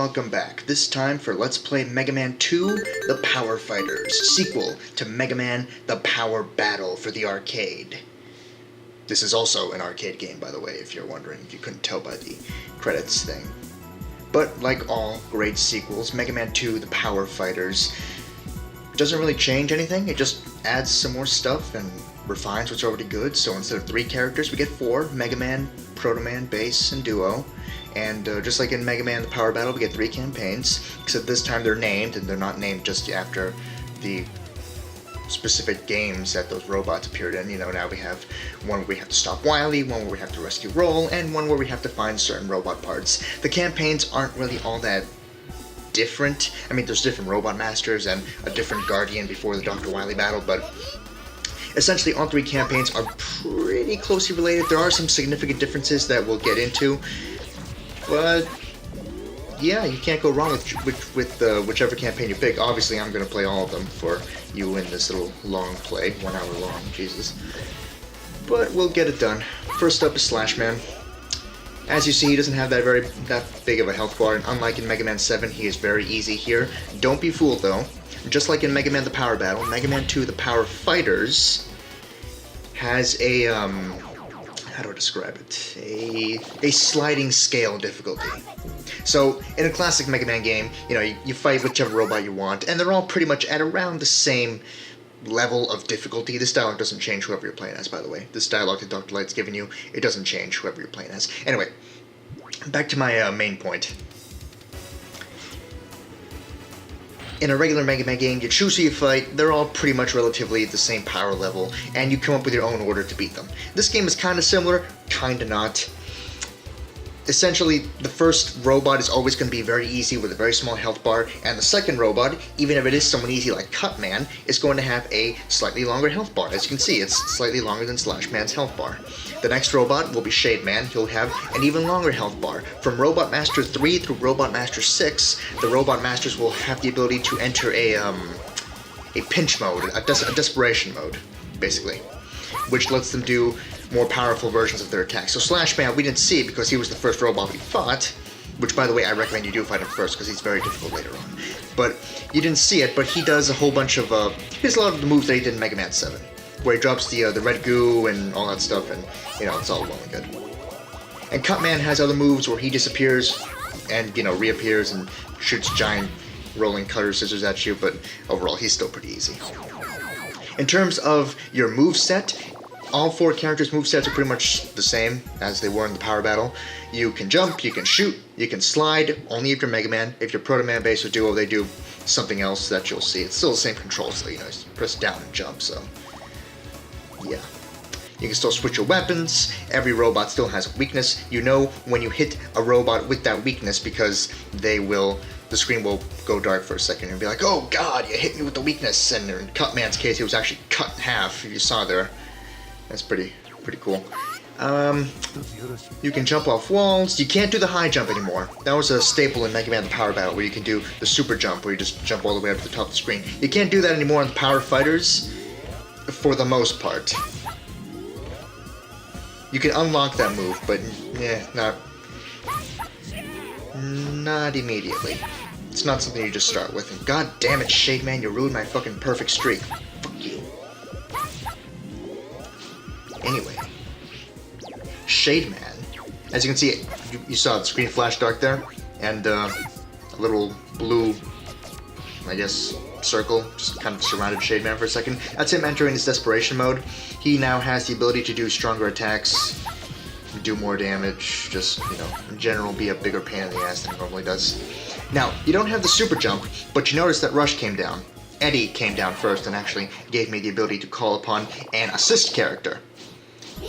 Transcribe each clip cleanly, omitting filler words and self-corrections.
welcome back. This time for Let's Play Mega Man 2, The Power Fighters, sequel to Mega Man The Power Battle for the arcade. This is also an arcade game, by the way, if you're wondering, if you couldn't tell by the credits thing. But like all great sequels, Mega Man 2, The Power Fighters doesn't really change anything. It just adds some more stuff and refines what's already good. So instead of 3 characters, we get 4, Mega Man, Proto Man, Bass, and Duo. And just like in Mega Man The Power Battle, we get 3 campaigns, except this time they're named, and they're not named just after the specific games that those robots appeared in. You know, now we have one where we have to stop Wily, one where we have to rescue Roll, and one where we have to find certain robot parts. The campaigns aren't really all that different. I mean, there's different robot masters and a different guardian before the Dr. Wily battle, but essentially all 3 campaigns are pretty closely related. There are some significant differences that we'll get into, but yeah, you can't go wrong with whichever campaign you pick. Obviously, I'm going to play all of them for you in this little long play, 1 hour long, Jesus. But we'll get it done. First up is Slash Man. As you see, he doesn't have that big of a health bar, and unlike in Mega Man 7, he is very easy here. Don't be fooled though. Just like in Mega Man The Power Battle, Mega Man 2 The Power Fighters has a how do I describe it? A sliding scale difficulty. So, in a classic Mega Man game, you know, you fight whichever robot you want, and they're all pretty much at around the same level of difficulty. This dialogue doesn't change whoever you're playing as, by the way. This dialogue that Dr. Light's giving you, it doesn't change whoever you're playing as. Anyway, back to my main point. In a regular Mega Man game, you choose who you fight, they're all pretty much relatively the same power level, and you come up with your own order to beat them. This game is kind of similar, kind of not. Essentially, the first robot is always going to be very easy with a very small health bar, and the second robot, even if it is someone easy like Cut Man, is going to have a slightly longer health bar. As you can see, it's slightly longer than Slash Man's health bar. The next robot will be Shade Man. He'll have an even longer health bar. From Robot Master 3 through Robot Master 6, the Robot Masters will have the ability to enter a pinch mode, a desperation mode, basically, which lets them do more powerful versions of their attacks. So Slash Man, we didn't see it because he was the first robot we fought, which, by the way, I recommend you do fight him first because he's very difficult later on. But you didn't see it, but he does a whole bunch of, he does a lot of the moves that he did in Mega Man 7, where he drops the red goo and all that stuff, and, you know, it's all well and good. And Cut Man has other moves where he disappears and, you know, reappears and shoots giant rolling cutter scissors at you, but overall, he's still pretty easy. In terms of your moveset, all 4 characters' movesets are pretty much the same as they were in the Power Battle. You can jump, you can shoot, you can slide, only if you're Mega Man. If you're Proto Man, Bass, or Duo, they do something else that you'll see. It's still the same controls, so, you know, you press down and jump, so yeah. You can still switch your weapons. Every robot still has a weakness. You know when you hit a robot with that weakness because the screen will go dark for a second and be like, oh god, you hit me with the weakness. And in Cut Man's case, he was actually cut in half, if you saw there. That's pretty cool. You can jump off walls. You can't do the high jump anymore. That was a staple in Mega Man The Power Battle, where you can do the super jump, where you just jump all the way up to the top of the screen. You can't do that anymore in the Power Fighters, for the most part. You can unlock that move, but yeah, not immediately. It's not something you just start with. And god damn it, Shade Man, you ruined my fucking perfect streak. Fuck you. Anyway, Shade Man, as you can see, you saw the screen flash dark there, and a little blue, I guess, circle just kind of surrounded Shade Man for a second. That's him entering his desperation mode. He now has the ability to do stronger attacks, do more damage, just, you know, in general be a bigger pain in the ass than he normally does. Now, you don't have the super jump, but you notice that Rush came down. Eddie came down first and actually gave me the ability to call upon an assist character.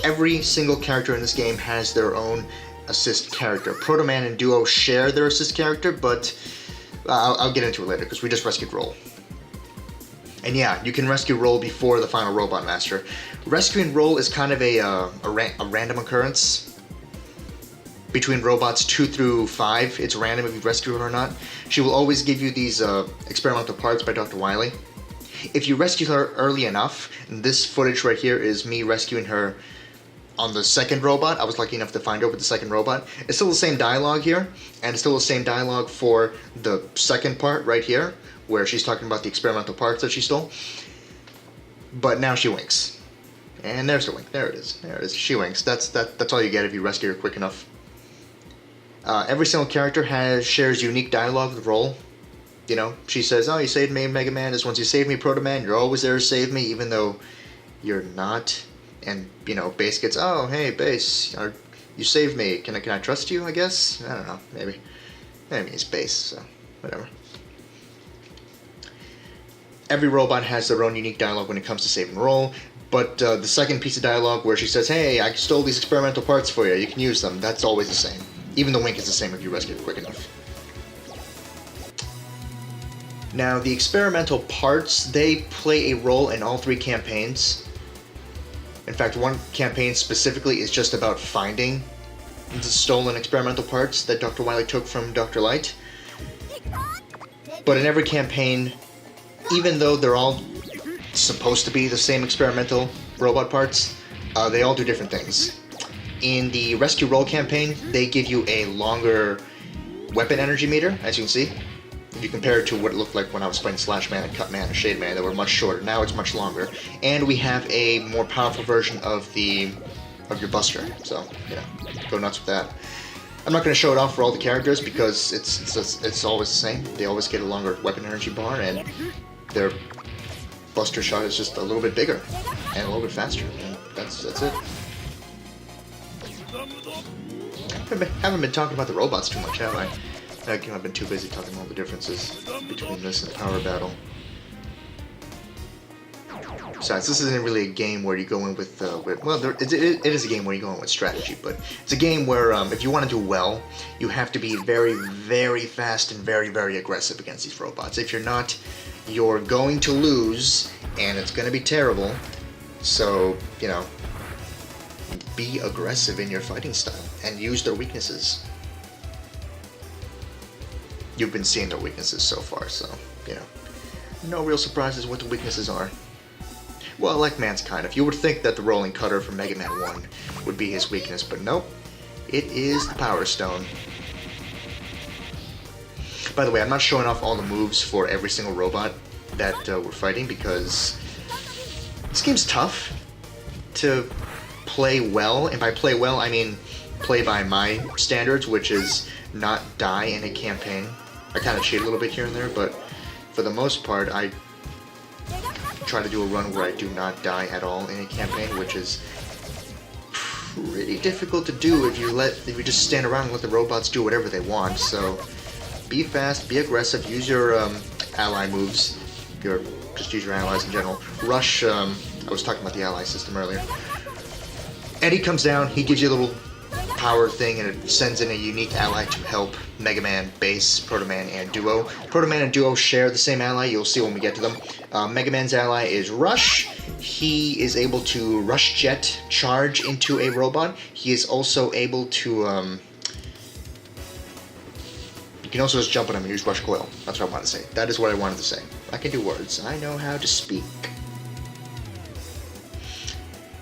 Every single character in this game has their own assist character. Proto Man and Duo share their assist character, but I'll get into it later because we just rescued Roll. And yeah, you can rescue Roll before the final Robot Master. Rescuing Roll is kind of a random occurrence. Between robots 2 through 5, it's random if you rescue her or not. She will always give you these experimental parts by Dr. Wily. If you rescue her early enough, and this footage right here is me rescuing her on the second robot. I was lucky enough to find her with the second robot. It's still the same dialogue here, and it's still the same dialogue for the second part right here, where she's talking about the experimental parts that she stole. But now she winks. And there's her wink. There it is. There it is. She winks. That's all you get if you rescue her quick enough. Every single character shares unique dialogue with Roll. You know, she says, "Oh, you saved me, Mega Man. Just once you saved me, Proto Man, you're always there to save me, even though you're not." And, you know, Base gets, "Oh, hey, Base, you saved me. Can I trust you, I guess?" I don't know, maybe. Maybe it's Base, so whatever. Every robot has their own unique dialogue when it comes to save and roll, but the second piece of dialogue where she says, "Hey, I stole these experimental parts for you, you can use them," that's always the same. Even the wink is the same if you rescue it quick enough. Now, the experimental parts, they play a role in all three campaigns. In fact, one campaign specifically is just about finding the stolen experimental parts that Dr. Wily took from Dr. Light. But in every campaign, even though they're all supposed to be the same experimental robot parts, they all do different things. In the Rescue Roll campaign, they give you a longer weapon energy meter, as you can see. If you compare it to what it looked like when I was playing Slash Man and Cut Man and Shade Man, they were much shorter. Now it's much longer. And we have a more powerful version of your Buster. So, you know, go nuts with that. I'm not going to show it off for all the characters because it's always the same. They always get a longer weapon energy bar, and their Buster shot is just a little bit bigger and a little bit faster. And that's it. Haven't been talking about the robots too much, have I? I've been too busy talking about all the differences between this and Power Battle. Besides, this isn't really a game where you go in with well, it is a game where you go in with strategy, but it's a game where if you want to do well, you have to be very, very fast and very, very aggressive against these robots. If you're not, you're going to lose, and it's going to be terrible. So, you know, be aggressive in your fighting style and use their weaknesses. You've been seeing their weaknesses so far, so, you know, no real surprises what the weaknesses are. Well, like Man's you would think that the Rolling Cutter from Mega Man 1 would be his weakness, but nope, it is the Power Stone. By the way, I'm not showing off all the moves for every single robot that we're fighting because this game's tough to play well, and by play well, I mean play by my standards, which is not die in a campaign. I kind of cheat a little bit here and there, but for the most part, I try to do a run where I do not die at all in a campaign, which is pretty difficult to do if you just stand around and let the robots do whatever they want. So be fast, be aggressive, use your ally moves, just use your allies in general. Rush, I was talking about the ally system earlier. Eddie comes down, he gives you a little power thing, and it sends in a unique ally to help Mega Man, Base, Proto Man, and Duo. Proto Man and Duo share the same ally, you'll see when we get to them. Mega Man's ally is Rush. He is able to Rush Jet charge into a robot. He is also able to, you can also just jump on him and use Rush Coil. That's what I wanted to say. That is what I wanted to say. I can do words. I know how to speak.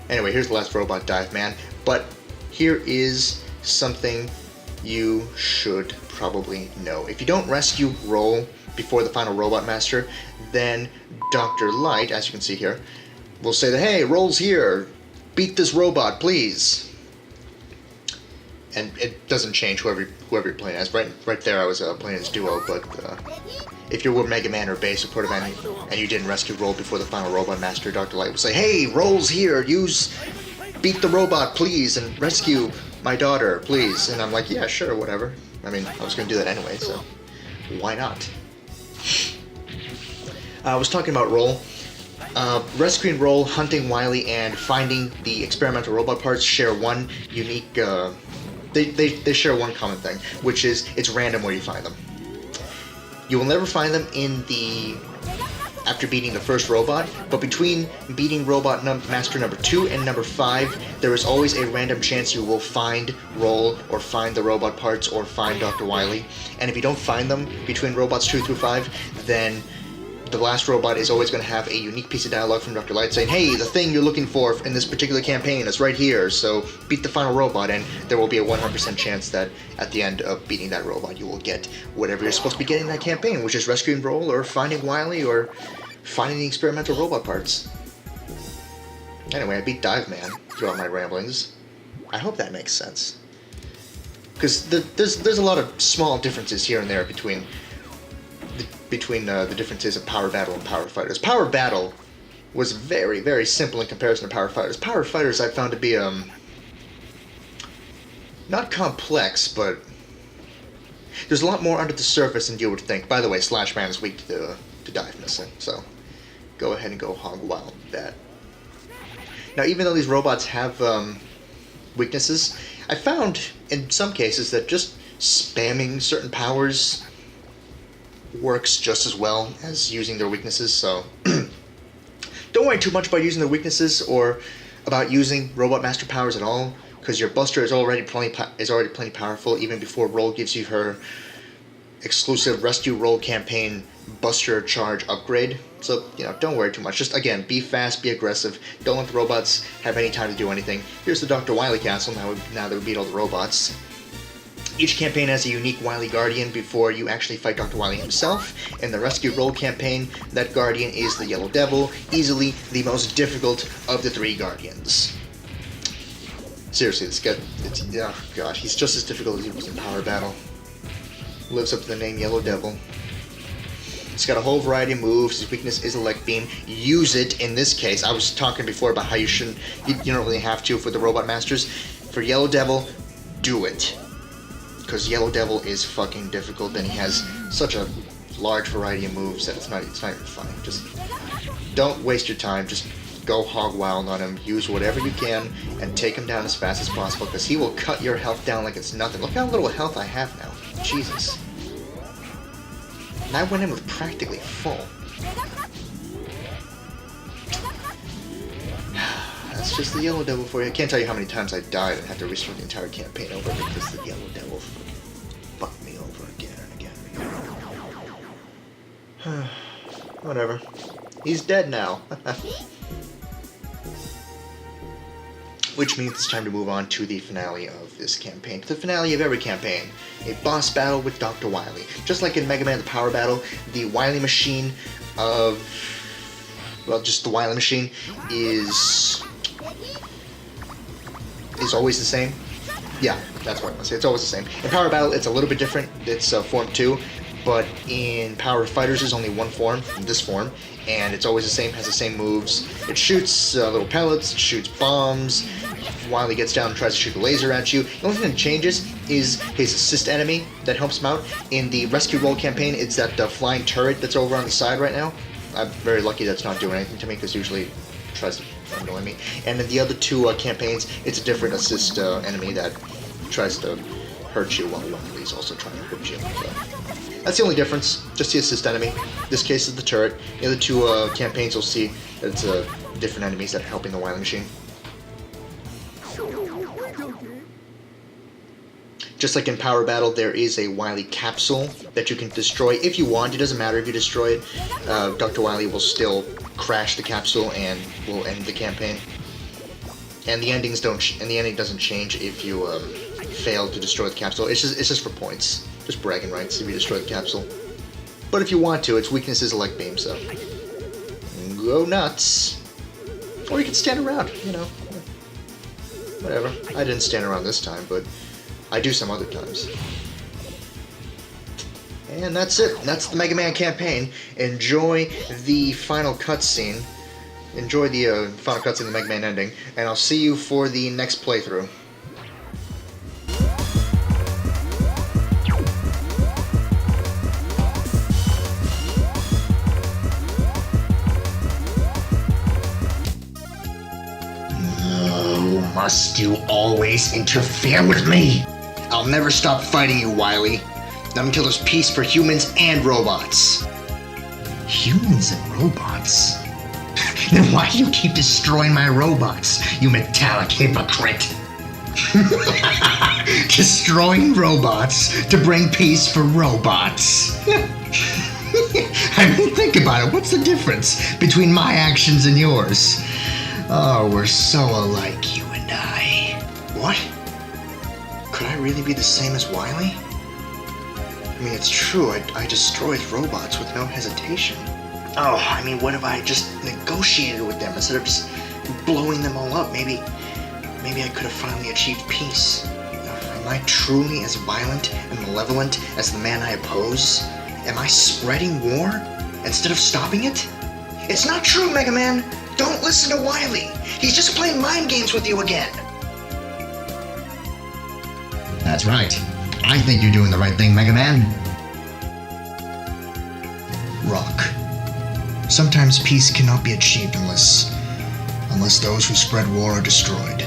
Anyway, here's the last robot, Dive Man. But here is something you should probably know. If you don't rescue Roll before the final Robot Master, then Dr. Light, as you can see here, will say that, "Hey, Roll's here. Beat this robot, please." And it doesn't change whoever you're playing as. Right there I was playing as Duo, but if you were Mega Man or Base or Proto Man and you didn't rescue Roll before the final Robot Master, Dr. Light will say, "Hey, Roll's here. Beat the robot, please, and rescue my daughter, please." And I'm like, yeah, sure, whatever. I mean, I was going to do that anyway, so why not? I was talking about Roll. Rescuing Roll, hunting Wily, and finding the experimental robot parts share one unique, they share one common thing, which is it's random where you find them. You will never find them after beating the first robot, but between beating Robot Master number 2 and number 5, there is always a random chance you will find Roll, or find the robot parts, or find Dr. Wily. And if you don't find them between Robots 2 through 5, then the last robot is always going to have a unique piece of dialogue from Dr. Light saying, hey, the thing you're looking for in this particular campaign is right here, so beat the final robot, and there will be a 100% chance that at the end of beating that robot you will get whatever you're supposed to be getting in that campaign, which is rescuing Roll, or finding Wily, or finding the experimental robot parts. Anyway, I beat Dive Man throughout my ramblings. I hope that makes sense. Because there's a lot of small differences here and there between the differences of Power Battle and Power Fighters. Power Battle was very, very simple in comparison to Power Fighters. Power Fighters I found to be, not complex, but there's a lot more under the surface than you would think. By the way, Slash Man is weak to dive missing, so go ahead and go hog wild with that. Now, even though these robots have weaknesses, I found in some cases that just spamming certain powers works just as well as using their weaknesses, so don't worry too much about using their weaknesses or about using Robot Master powers at all, because your Buster is already plenty powerful even before Roll gives you her exclusive Rescue Roll campaign Buster Charge upgrade. So, don't worry too much. Just, again, be fast, be aggressive. Don't let the robots have any time to do anything. Here's the Dr. Wily Castle, now that we beat all the robots. Each campaign has a unique Wily Guardian before you actually fight Dr. Wily himself. In the Rescue Roll campaign, that Guardian is the Yellow Devil, easily the most difficult of the 3 Guardians. Seriously, this guy, oh god, he's just as difficult as he was in Power Battle. Lives up to the name Yellow Devil. He's got a whole variety of moves. His weakness is Elect Beam. Use it in this case. I was talking before about how you don't really have to for the Robot Masters. For Yellow Devil, do it. Because Yellow Devil is fucking difficult, and he has such a large variety of moves that it's not even funny. Just don't waste your time. Just go hog wild on him. Use whatever you can and take him down as fast as possible, because he will cut your health down like it's nothing. Look how little health I have now. Jesus. And I went in with practically full. That's just the Yellow Devil for you. I can't tell you how many times I died and had to restart the entire campaign over because the Yellow Devil fucked me over again and again and again. Whatever. He's dead now. Which means it's time to move on to the finale of this campaign. To the finale of every campaign. A boss battle with Dr. Wily. Just like in Mega Man the Power Battle, the Wily machine of... well, just the Wily machine is always the same. Yeah, that's what I want to say. It's always the same. In Power Battle, it's a little bit different. It's Form 2, but in Power Fighters, there's only one form, this form, and it's always the same, has the same moves. It shoots little pellets, it shoots bombs. Wily gets down and tries to shoot a laser at you. The only thing that changes is his assist enemy that helps him out. In the Rescue Roll campaign, it's that flying turret that's over on the side right now. I'm very lucky that's not doing anything to me, because usually it tries to annoy me. And in the other 2 campaigns, it's a different assist enemy that tries to hurt you while Wily's also trying to hurt you. So that's the only difference, just the assist enemy. This case is the turret. The other 2 campaigns, you'll see that it's different enemies that are helping the Wily machine. Just like in Power Battle, there is a Wily capsule that you can destroy if you want. It doesn't matter if you destroy it. Dr. Wily will still crash the capsule and will end the campaign. And the ending doesn't change if you fail to destroy the capsule. It's just for points, just bragging rights if you destroy the capsule. But if you want to, its weakness is Elect Beam, so go nuts. Or you can stand around, whatever. I didn't stand around this time, but I do some other times. And that's it. That's the Mega Man campaign. Enjoy the final cutscene. Enjoy the final cutscene of the Mega Man ending. And I'll see you for the next playthrough. Must you always interfere with me? I'll never stop fighting you, Wily. Not until there's peace for humans and robots. Humans and robots? Then why do you keep destroying my robots, you metallic hypocrite? Destroying robots to bring peace for robots. I mean, think about it. What's the difference between my actions and yours? Oh, we're so alike, you and I. What? Could I really be the same as Wily? I mean, it's true, I destroyed robots with no hesitation. Oh, I mean, what if I just negotiated with them instead of just blowing them all up? Maybe I could have finally achieved peace. Am I truly as violent and malevolent as the man I oppose? Am I spreading war instead of stopping it? It's not true, Mega Man! Don't listen to Wily! He's just playing mind games with you again! That's right. I think you're doing the right thing, Mega Man. Rock. Sometimes peace cannot be achieved unless those who spread war are destroyed.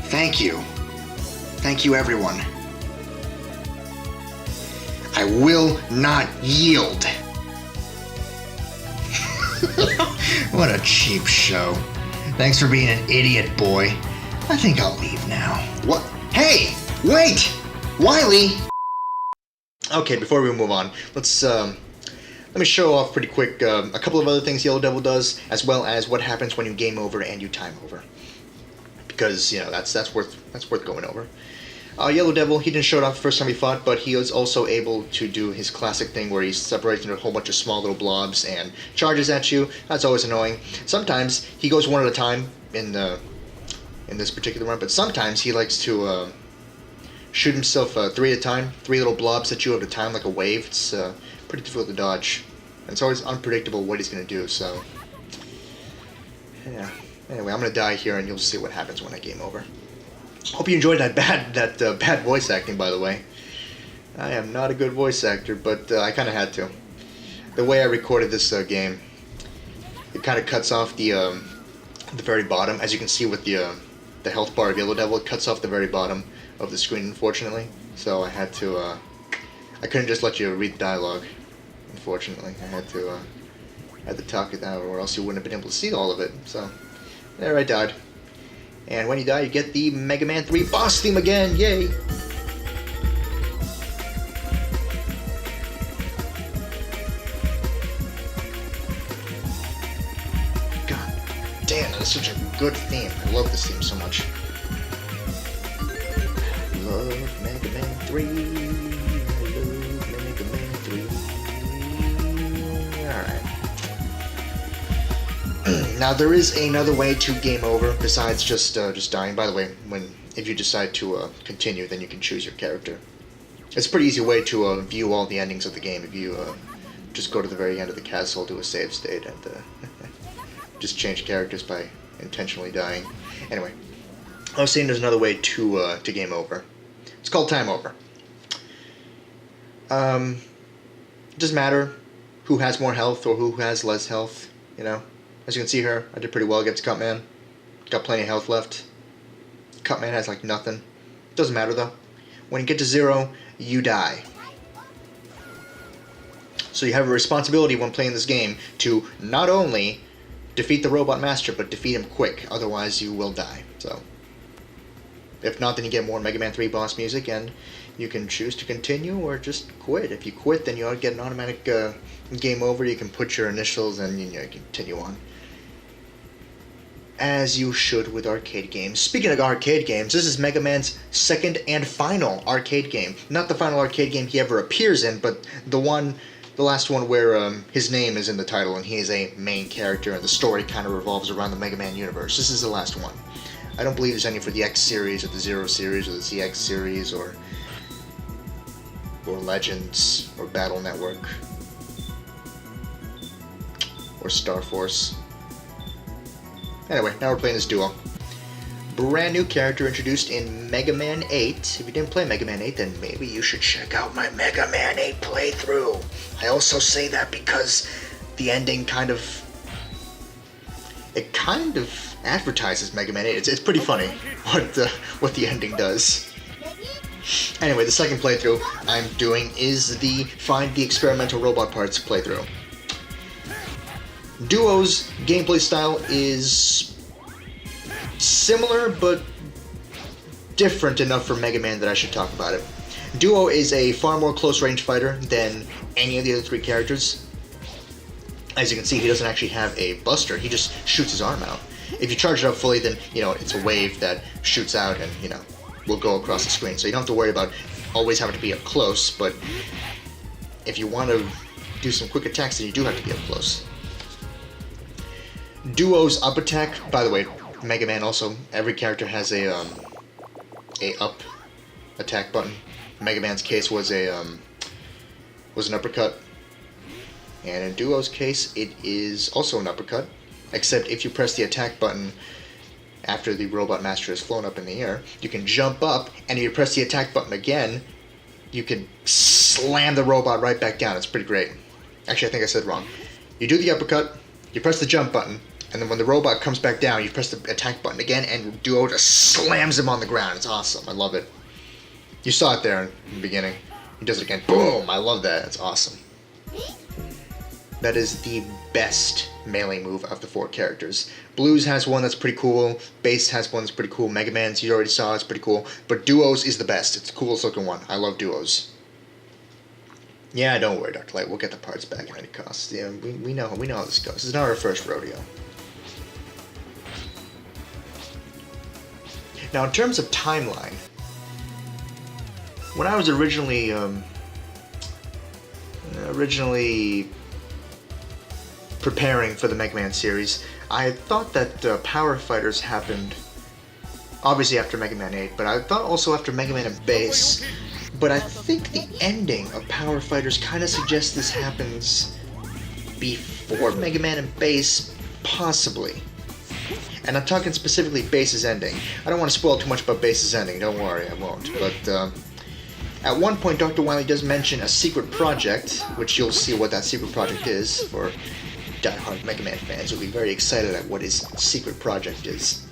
Thank you. Thank you, everyone. I will not yield. What a cheap show. Thanks for being an idiot, boy. I think I'll leave now. What? Hey! Wait! Wily! Okay, before we move on, let me show off pretty quick a couple of other things Yellow Devil does, as well as what happens when you game over and you time over. Because, you know, that's worth going over. Yellow Devil, he didn't show it off the first time he fought, but he was also able to do his classic thing where he separates into a whole bunch of small little blobs and charges at you. That's always annoying. Sometimes he goes one at a time in this particular run, but sometimes he likes to shoot himself 3 at a time, 3 little blobs at you at a time like a wave. It's pretty difficult to dodge. And it's always unpredictable what he's going to do, so... yeah. Anyway, I'm going to die here and you'll see what happens when I game over. Hope you enjoyed that bad voice acting, by the way. I am not a good voice actor, but I kind of had to. The way I recorded this game, it kind of cuts off the very bottom. As you can see with the health bar of Yellow Devil, it cuts off the very bottom of the screen, unfortunately. So I had to, I couldn't just let you read the dialogue, unfortunately. I had to talk it out, or else you wouldn't have been able to see all of it. So there I died. And when you die, you get the Mega Man 3 boss theme again. Yay! God damn, that's such a good theme. I love this theme so much. Love Mega Man 3. I love Mega Man 3. Alright. Now there is another way to game over besides just dying. By the way, if you decide to continue, then you can choose your character. It's a pretty easy way to view all the endings of the game if you just go to the very end of the castle, do a save state, and just change characters by intentionally dying. Anyway, I was saying there's another way to game over. It's called time over. It doesn't matter who has more health or who has less health, you know. As you can see here, I did pretty well against Cutman. Got plenty of health left. Cutman has like nothing. Doesn't matter though. When you get to 0, you die. So you have a responsibility when playing this game to not only defeat the Robot Master, but defeat him quick. Otherwise you will die. So, if not, then you get more Mega Man 3 boss music, and you can choose to continue or just quit. If you quit, then you get an automatic game over. You can put your initials and you continue on. As you should with arcade games. Speaking of arcade games, this is Mega Man's second and final arcade game. Not the final arcade game he ever appears in, but the last one where his name is in the title and he is a main character and the story kind of revolves around the Mega Man universe. This is the last one. I don't believe there's any for the X series or the Zero series or the ZX series or Legends or Battle Network or Star Force. Anyway, now we're playing this duo. Brand new character introduced in Mega Man 8. If you didn't play Mega Man 8, then maybe you should check out my Mega Man 8 playthrough. I also say that because the ending kind of advertises Mega Man 8. It's pretty funny what the ending does. Anyway, the second playthrough I'm doing is the Find the Experimental Robot Parts playthrough. Duo's gameplay style is similar, but different enough for Mega Man that I should talk about it. Duo is a far more close-range fighter than any of the other three characters. As you can see, he doesn't actually have a buster, he just shoots his arm out. If you charge it up fully, then, you know, it's a wave that shoots out and, you know, will go across the screen. So you don't have to worry about always having to be up close, but if you want to do some quick attacks, then you do have to be up close. Duo's up attack, by the way, Mega Man also, every character has a up attack button. Mega Man's case was an uppercut. And in Duo's case, it is also an uppercut, except if you press the attack button after the Robot Master has flown up in the air, you can jump up, and if you press the attack button again, you can slam the robot right back down. It's pretty great. Actually, I think I said wrong. You do the uppercut, you press the jump button, and then when the robot comes back down, you press the attack button again, and Duo just slams him on the ground. It's awesome. I love it. You saw it there in the beginning. He does it again. Boom! I love that. It's awesome. That is the best melee move of the four characters. Blues has one that's pretty cool. Bass has one that's pretty cool. Mega Man's, you already saw, it's pretty cool. But Duo's is the best. It's the coolest looking one. I love Duo's. Yeah, don't worry, Dr. Light. We'll get the parts back at any cost. Yeah, we know how this goes. It's not our first rodeo. Now, in terms of timeline, when I was originally preparing for the Mega Man series, I had thought that Power Fighters happened obviously after Mega Man 8, but I thought also after Mega Man and Bass. But I think the ending of Power Fighters kind of suggests this happens before Mega Man and Bass, possibly. And I'm talking specifically Bass's ending. I don't want to spoil too much about Bass's ending, don't worry, I won't. But at one point, Dr. Wily does mention a secret project, which you'll see what that secret project is for die-hard Mega Man fans. Will be very excited at what his secret project is.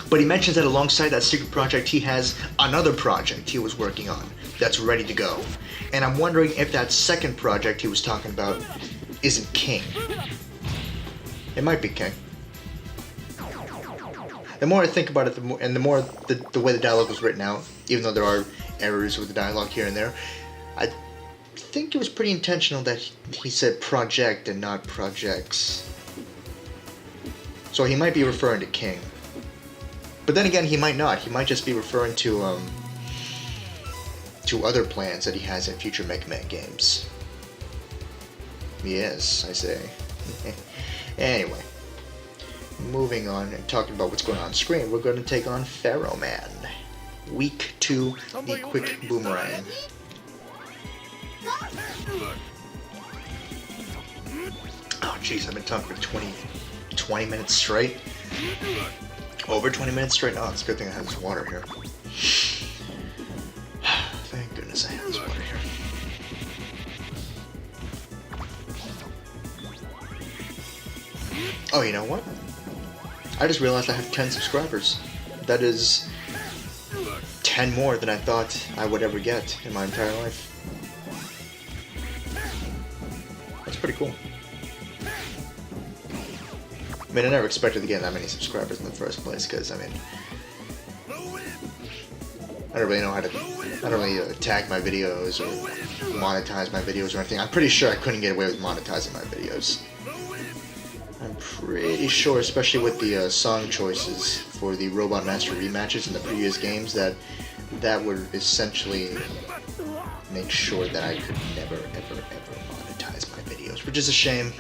But he mentions that alongside that secret project, he has another project he was working on that's ready to go. And I'm wondering if that second project he was talking about isn't King. It might be King. The more I think about it, the more the way the dialogue was written out, even though there are errors with the dialogue here and there, I think it was pretty intentional that he said project and not projects. So he might be referring to King. But then again, he might not. He might just be referring to other plans that he has in future Mega Man games. Yes, I say. Anyway, moving on and talking about what's going on screen, we're going to take on Proto Man. Weak to the quick boomerang. Oh jeez, I've been talking for 20 minutes straight. Over 20 minutes straight? Oh, it's a good thing I have this water here. Thank goodness I have this water here. Oh, you know what? I just realized I have 10 subscribers. That is 10 more than I thought I would ever get in my entire life. That's pretty cool. I mean, I never expected to get that many subscribers in the first place, because, I mean, I don't really know how to, I don't really tag my videos or monetize my videos or anything. I'm pretty sure I couldn't get away with monetizing my videos. I'm pretty sure, especially with the song choices for the Robot Master rematches in the previous games, that would essentially make sure that I could never, ever, ever monetize my videos, which is a shame.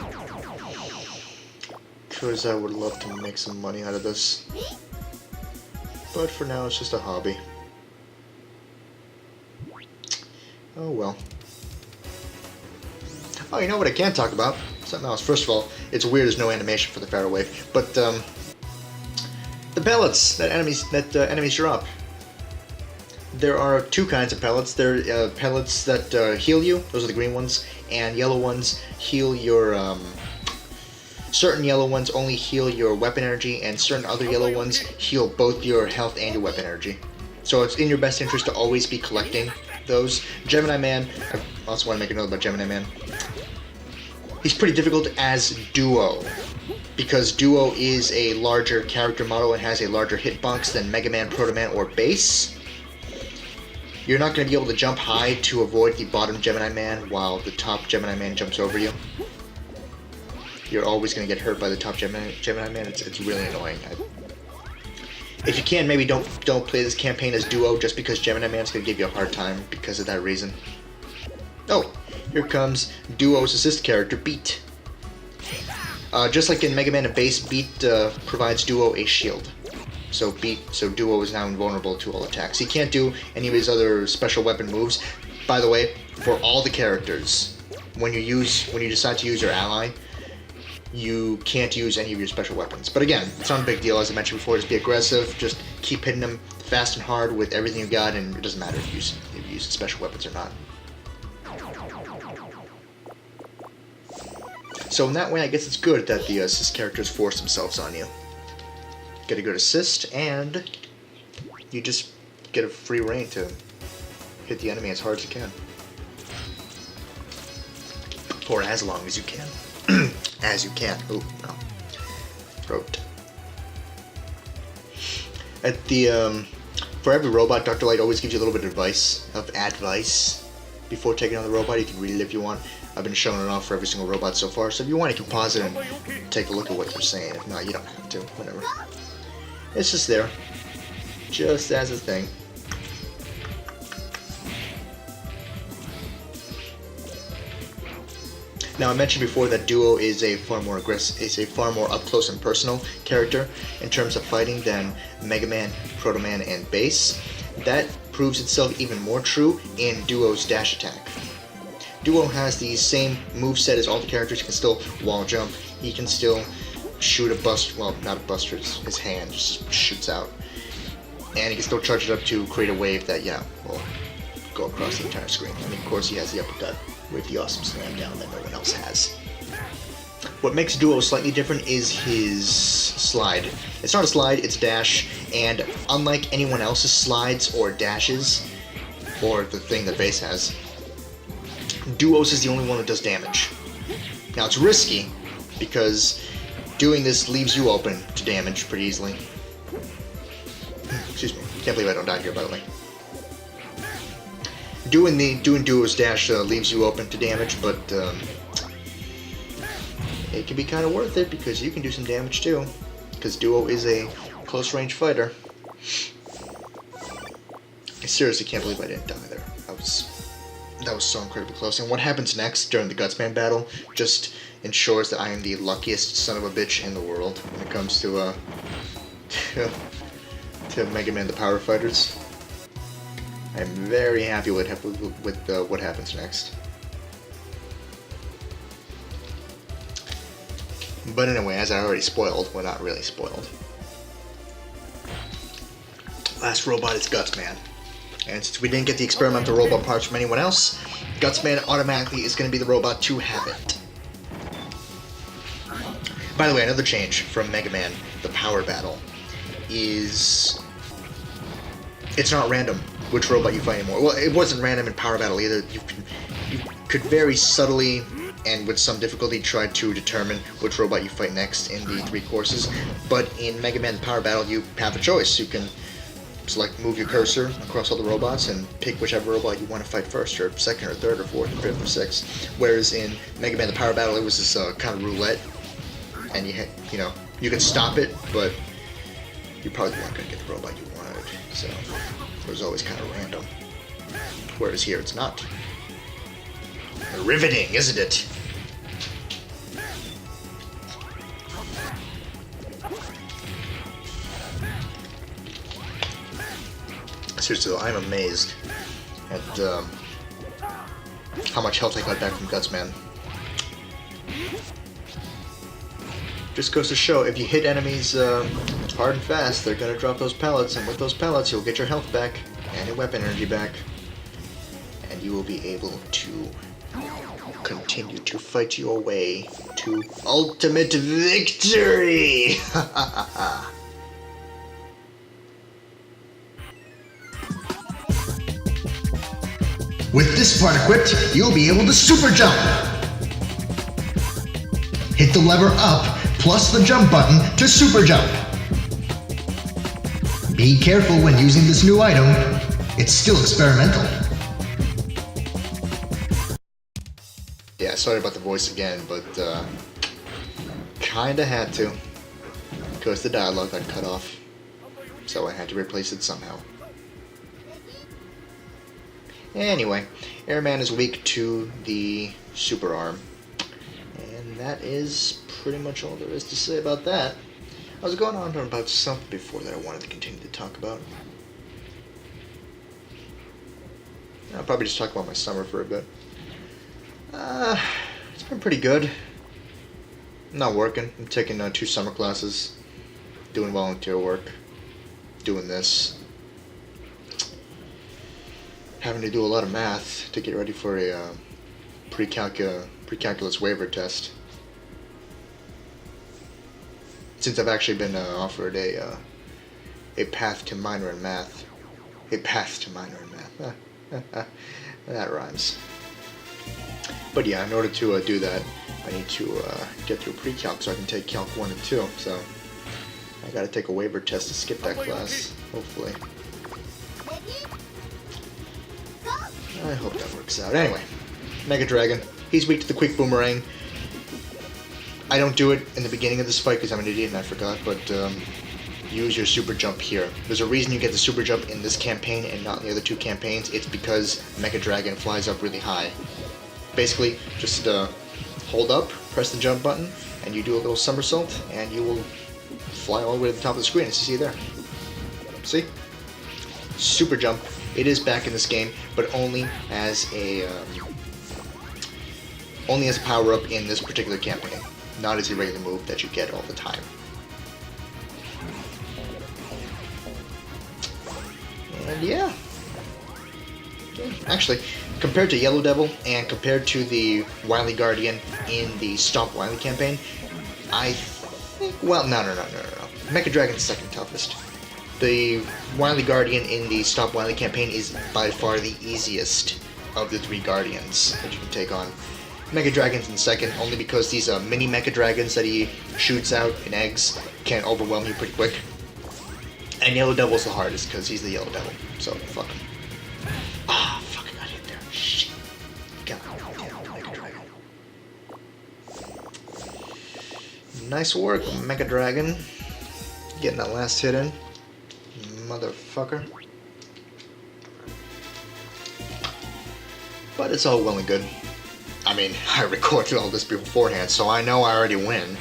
Because I would love to make some money out of this. But for now, it's just a hobby. Oh well. Oh, you know what I can't talk about? Something else. First of all, it's weird there's no animation for the Pharaoh Wave, but the pellets that enemies drop. There are two kinds of pellets. There are pellets that heal you. Those are the green ones, and yellow ones heal your. Certain yellow ones only heal your weapon energy, and certain other yellow ones heal both your health and your weapon energy. So it's in your best interest to always be collecting those. Gemini Man, I also want to make a note about Gemini Man. He's pretty difficult as Duo, because Duo is a larger character model and has a larger hitbox than Mega Man, Proto Man, or Bass. You're not going to be able to jump high to avoid the bottom Gemini Man while the top Gemini Man jumps over you. You're always going to get hurt by the top Gemini Man. It's really annoying. If you can, maybe don't play this campaign as duo just because Gemini Man's going to give you a hard time because of that reason. Oh, here comes duo's assist character, Beat. Just like in Mega Man and Base, Beat provides duo a shield. So duo is now invulnerable to all attacks. He can't do any of his other special weapon moves. By the way, for all the characters, when you decide to use your ally, you can't use any of your special weapons. But again, it's not a big deal. As I mentioned before, just be aggressive. Just keep hitting them fast and hard with everything you got, and it doesn't matter if you use special weapons or not. So in that way, I guess it's good that the assist characters force themselves on you. Get a good assist, and you just get a free reign to hit the enemy as hard as you can. Or as long as you can. As you can. Oh, no. Throat. At the, for every robot, Dr. Light always gives you a little bit of advice before taking on the robot. You can read it if you want. I've been showing it off for every single robot so far, so if you want, you can pause it and take a look at what they're saying. If not, you don't have to. Whatever. It's just there. Just as a thing. Now, I mentioned before that Duo is a far more up close and personal character in terms of fighting than Mega Man, Proto Man, and Base. That proves itself even more true in Duo's dash attack. Duo has the same moveset as all the characters. He can still wall jump. He can still shoot a buster. Well, not a buster. His hand just shoots out. And he can still charge it up to create a wave that, will go across the entire screen. And of course, he has the uppercut with the awesome slam down that no one else has. What makes Duo slightly different is his slide. It's not a slide, it's dash, and unlike anyone else's slides or dashes, or the thing that Base has, Duo's is the only one that does damage. Now it's risky, because doing this leaves you open to damage pretty easily. Excuse me, can't believe I don't die here, by the way. Doing Duo's dash leaves you open to damage, but it can be kind of worth it because you can do some damage too. Because Duo is a close-range fighter. I seriously can't believe I didn't die there. That was so incredibly close. And what happens next during the Gutsman battle just ensures that I am the luckiest son of a bitch in the world when it comes to to Mega Man the Power Fighters. I'm very happy with what happens next. But anyway, as I already spoiled, well, not really spoiled. Last robot is Gutsman. And since we didn't get the experimental robot parts from anyone else, Gutsman automatically is going to be the robot to have it. By the way, another change from Mega Man, the Power Battle, is it's not random which robot you fight anymore. Well, it wasn't random in Power Battle either. You could very subtly and with some difficulty try to determine which robot you fight next in the 3 courses. But in Mega Man the Power Battle, you have a choice. You can move your cursor across all the robots and pick whichever robot you want to fight first, or second, or third, or fourth, or fifth, or sixth. Whereas in Mega Man the Power Battle, it was this kind of roulette, and you can stop it, but you probably weren't going to get the robot you wanted. So it was always kind of random. Whereas here, it's not. Riveting, isn't it? Seriously, I'm amazed at how much health I got back from Gutsman. Just goes to show, if you hit enemies hard and fast, they're gonna drop those pellets, and with those pellets, you'll get your health back and your weapon energy back, and you will be able to continue to fight your way to ultimate victory! With this part equipped, you'll be able to super jump! Hit the lever up, plus the jump button to super jump. Be careful when using this new item. It's still experimental. Yeah, sorry about the voice again, but kinda had to. Because the dialogue got cut off. So I had to replace it somehow. Anyway, Airman is weak to the super arm. And that is pretty much all there is to say about that. I was going on about something before that I wanted to continue to talk about. I'll probably just talk about my summer for a bit. It's been pretty good. I'm not working. I'm taking 2 summer classes, doing volunteer work, doing this. Having to do a lot of math to get ready for a pre-calculus waiver test. Since I've actually been offered a path to minor in math. A path to minor in math. That rhymes. But yeah, in order to do that, I need to get through pre-calc so I can take Calc 1 and 2. So I gotta take a waiver test to skip that class, hopefully. I hope that works out. Anyway, Mega Dragon. He's weak to the quick boomerang. I don't do it in the beginning of this fight because I'm an idiot and I forgot, but use your super jump here. There's a reason you get the super jump in this campaign and not in the other 2 campaigns. It's because Mega Dragon flies up really high. Basically, just hold up, press the jump button, and you do a little somersault, and you will fly all the way to the top of the screen, as you see there. See? Super jump. It is back in this game, but only as a power-up in this particular campaign, not as a regular move that you get all the time. And yeah. Actually, compared to Yellow Devil and compared to the Wily Guardian in the Stop Wily campaign, I think, well, no. Mecha Dragon's second toughest. The Wily Guardian in the Stop Wily campaign is by far the easiest of the 3 Guardians that you can take on. Mega Dragon's in second, only because these mini Mecha Dragons that he shoots out in eggs can overwhelm you pretty quick. And Yellow Devil's the hardest, because he's the Yellow Devil, so fuck him. Ah, fuck, I got hit there. Shit. God damn, Mega Dragon. Nice work, Mega Dragon. Getting that last hit in. Motherfucker. But it's all well and good. I mean, I recorded all this beforehand, so I know I already win.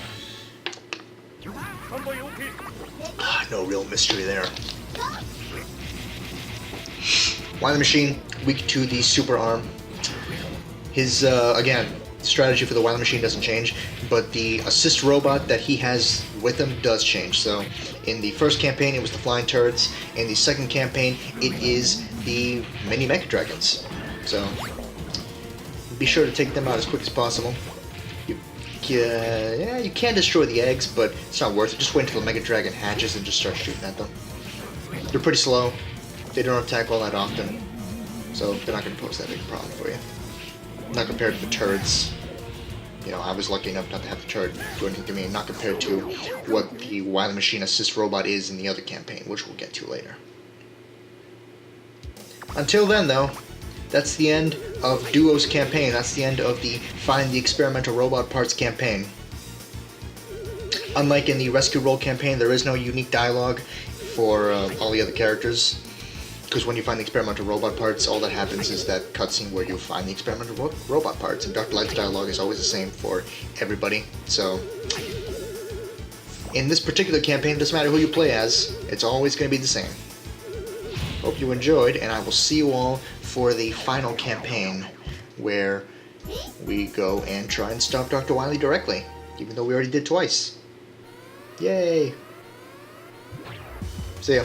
No real mystery there. Wily Machine, weak to the super arm. His, again, strategy for the Wily Machine doesn't change, but the assist robot that he has with him does change. So, in the first campaign, it was the flying turrets. In the second campaign, it is the mini Mecha Dragons. So, be sure to take them out as quick as possible. You can destroy the eggs, but it's not worth it. Just wait until the Mega Dragon hatches and just start shooting at them. They're pretty slow. They don't attack all that often, so they're not going to pose that big a problem for you. Not compared to the turrets. You know, I was lucky enough not to have the turret do anything to me, not compared to what the Wily Machine Assist Robot is in the other campaign, which we'll get to later. Until then, though, that's the end of Duo's campaign. That's the end of the Find the Experimental Robot Parts campaign. Unlike in the Rescue Roll campaign, there is no unique dialogue for all the other characters. Because when you find the experimental robot parts, all that happens is that cutscene where you find the experimental robot parts, and Dr. Light's dialogue is always the same for everybody. So, in this particular campaign, it doesn't matter who you play as, it's always going to be the same. Hope you enjoyed, and I will see you all for the final campaign, where we go and try and stop Dr. Wily directly, even though we already did twice. Yay! See ya.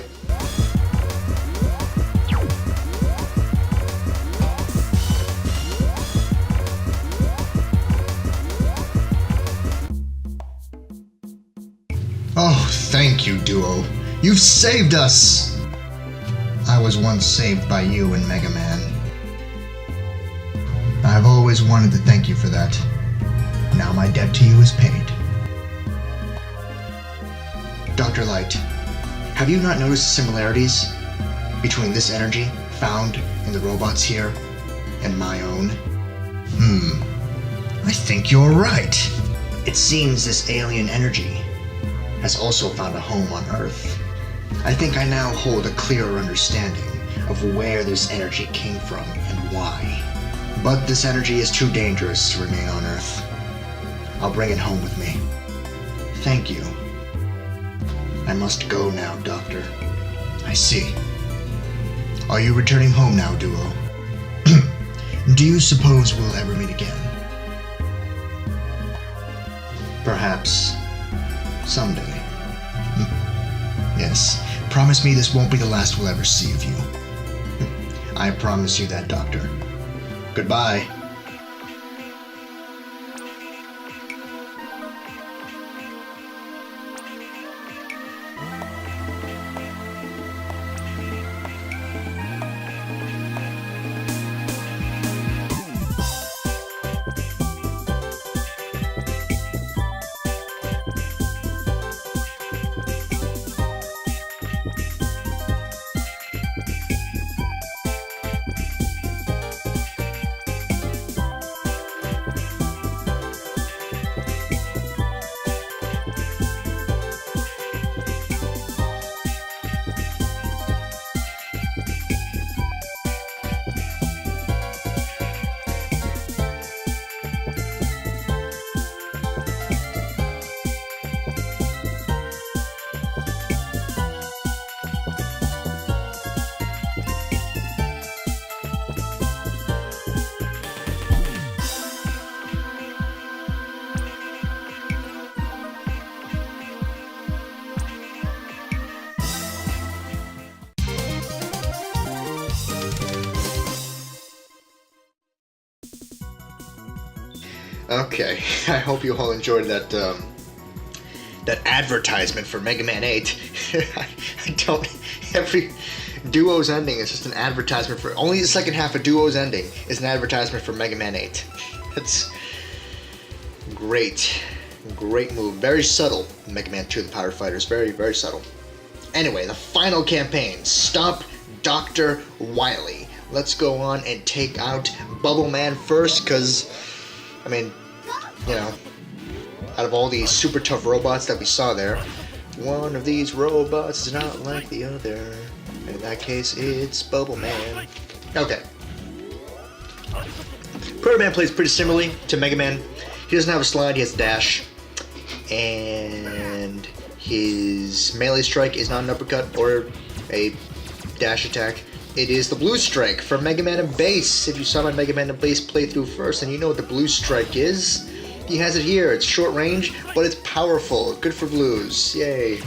Oh, thank you, Duo. You've saved us! I was once saved by you and Mega Man. I've always wanted to thank you for that. Now my debt to you is paid. Dr. Light, have you not noticed similarities between this energy found in the robots here and my own? I think you're right. It seems this alien energy has also found a home on Earth. I think I now hold a clearer understanding of where this energy came from and why. But this energy is too dangerous to remain on Earth. I'll bring it home with me. Thank you. I must go now, Doctor. I see. Are you returning home now, Duo? Do you suppose we'll ever meet again? Perhaps. Someday. Yes. Promise me this won't be the last we'll ever see of you. I promise you that, Doctor. Goodbye. Okay, I hope you all enjoyed that that advertisement for Mega Man 8. I don't. Every Duo's ending is just an advertisement for. Only the second half of Duo's ending is an advertisement for Mega Man 8. That's great. Great move. Very subtle. Mega Man 2 The Power Fighters. Very, very subtle. Anyway, the final campaign. Stop Dr. Wily. Let's go on and take out Bubble Man first, because, I mean, you know, out of all these super tough robots that we saw there, one of these robots is not like the other. In that case, it's Bubble Man. Okay. Proto Man plays pretty similarly to Mega Man. He doesn't have a slide, he has a dash. And his melee strike is not an uppercut or a dash attack. It is the blue strike from Mega Man and Base. If you saw my Mega Man and Base playthrough first, then you know what the blue strike is. He has it here. It's short range, but it's powerful. Good for blues. Yay.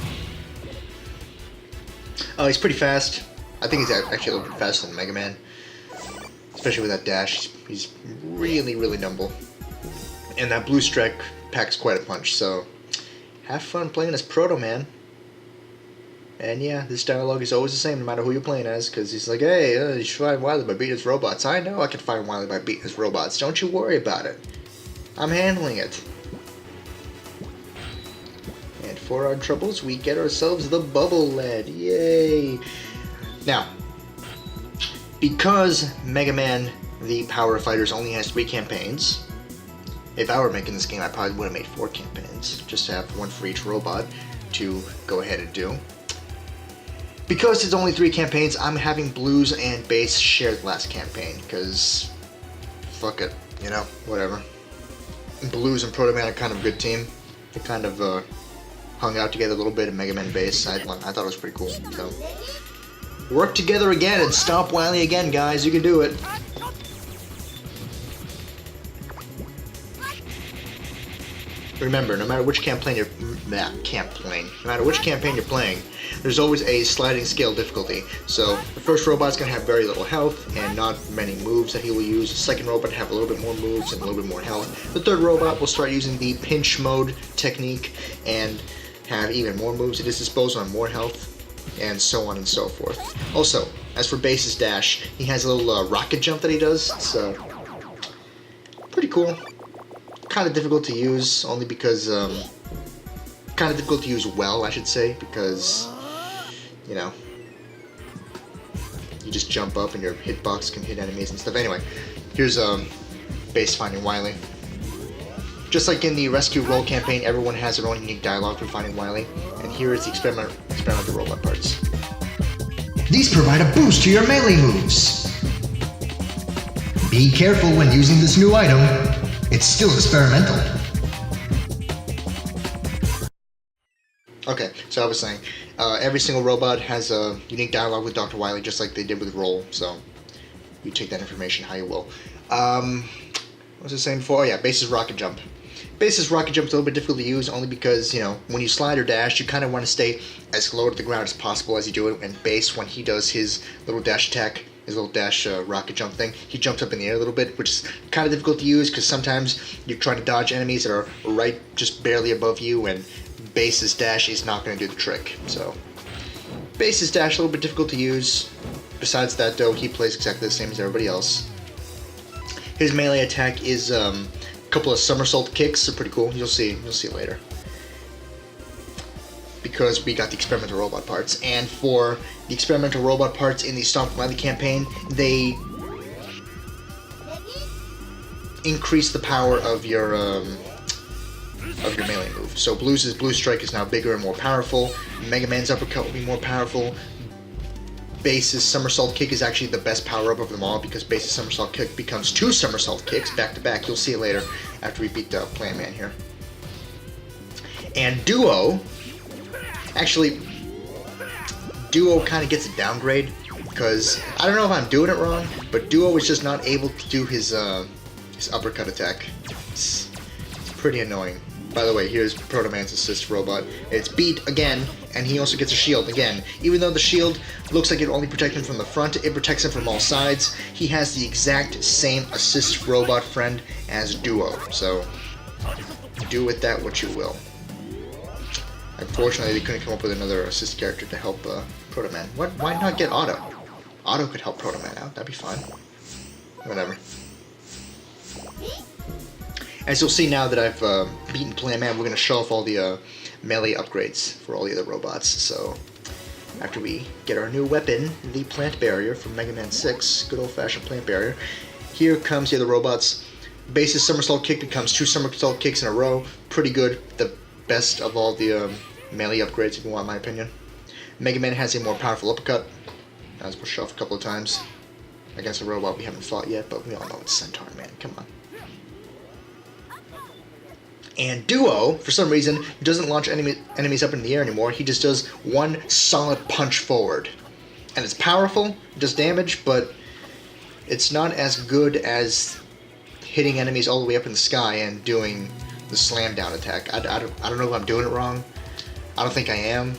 Oh, he's pretty fast. I think he's actually a little bit faster than Mega Man. Especially with that dash. He's really, really nimble. And that blue strike packs quite a punch, so have fun playing as Proto Man. And yeah, this dialogue is always the same no matter who you're playing as, because he's like, hey, you should find Wily by beating his robots. I know I can find Wily by beating his robots. Don't you worry about it. I'm handling it. And for our troubles, we get ourselves the Bubble Lead. Yay! Now, because Mega Man The Power Fighters only has 3 campaigns, if I were making this game, I probably would have made 4 campaigns, just to have one for each robot to go ahead and do. Because it's only 3 campaigns, I'm having Blues and Base share the last campaign, because fuck it, you know, whatever. Blues and Proto Man are kind of a good team. They kind of hung out together a little bit in Mega Man Base. I thought it was pretty cool. So, work together again and stop Wily again, guys. You can do it. Remember, no matter which campaign you're playing, there's always a sliding scale difficulty. So the first robot's gonna have very little health and not many moves that he will use. The second robot have a little bit more moves and a little bit more health. The third robot will start using the pinch mode technique and have even more moves at his disposal and more health, and so on and so forth. Also, as for Base's dash, he has a little rocket jump that he does. So pretty cool. Kind of difficult to use, only because, kind of difficult to use well, I should say, because, you know, you just jump up and your hitbox can hit enemies and stuff. Anyway, here's base finding Wily. Just like in the Rescue Roll campaign, everyone has their own unique dialogue for finding Wily, and here is the experimental robot parts. These provide a boost to your melee moves. Be careful when using this new item. It's still experimental. Okay, so I was saying, every single robot has a unique dialogue with Dr. Wily, just like they did with Roll, so you take that information how you will. What was I saying before? Oh yeah, base's rocket jump. Base's rocket jump is a little bit difficult to use only because, you know, when you slide or dash, you kind of want to stay as low to the ground as possible as you do it. And base, when he does his little dash attack, his little dash rocket jump thing, he jumps up in the air a little bit, which is kind of difficult to use because sometimes you're trying to dodge enemies that are right just barely above you, and base's dash is not going to do the trick. So, base's dash a little bit difficult to use. Besides that, though, he plays exactly the same as everybody else. His melee attack is a couple of somersault kicks, so pretty cool. You'll see later. Because we got the experimental robot parts, and for the experimental robot parts in the Stomp Wily campaign, they increase the power of your melee move. So Blue's Blue Strike is now bigger and more powerful. Mega Man's uppercut will be more powerful. Base's somersault kick is actually the best power-up of them all because Base's somersault kick becomes 2 somersault kicks back-to-back. You'll see it later after we beat Proto Man here. And Duo, actually, Duo kind of gets a downgrade because I don't know if I'm doing it wrong, but Duo is just not able to do his uppercut attack. It's pretty annoying. By the way, here's Proto Man's assist robot. It's beat again, and he also gets a shield again. Even though the shield looks like it only protects him from the front, it protects him from all sides. He has the exact same assist robot friend as Duo, so do with that what you will. Unfortunately, they couldn't come up with another assist character to help Proto Man. Why not get Otto? Otto could help Proto Man out, that'd be fine. Whatever. As you'll see now that I've beaten Proto Man, we're going to show off all the melee upgrades for all the other robots. So, after we get our new weapon, the Plant Barrier from Mega Man 6, good old-fashioned Plant Barrier, here comes the other robots. Base's somersault kick becomes 2 somersault kicks in a row. Pretty good. The best of all the melee upgrades, if you want my opinion. Mega Man has a more powerful uppercut, as we'll show off a couple of times, against a robot we haven't fought yet, but we all know it's Centaur Man. Come on. And Duo, for some reason, doesn't launch enemies up in the air anymore. He just does one solid punch forward. And it's powerful, it does damage, but it's not as good as hitting enemies all the way up in the sky and doing the slam down attack. I don't know if I'm doing it wrong. I don't think I am.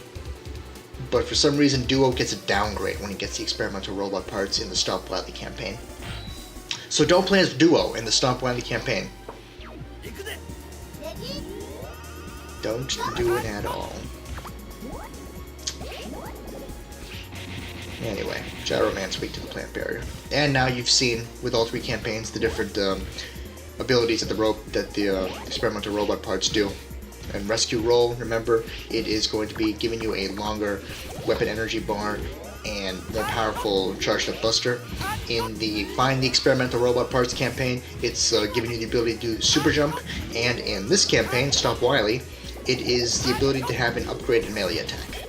But for some reason, Duo gets a downgrade when he gets the experimental robot parts in the Stomp Wily campaign. So don't play as Duo in the Stomp Wily campaign. Don't do it at all. Anyway, Gyro Man's weak to the Plant Barrier. And now you've seen, with all 3 campaigns, the different abilities that the experimental robot parts do. And Rescue Roll, remember, it is going to be giving you a longer weapon energy bar and more powerful charged up buster. In the Find the Experimental Robot Parts campaign, it's giving you the ability to do super jump. And in this campaign, Stomp Wily, it is the ability to have an upgraded melee attack.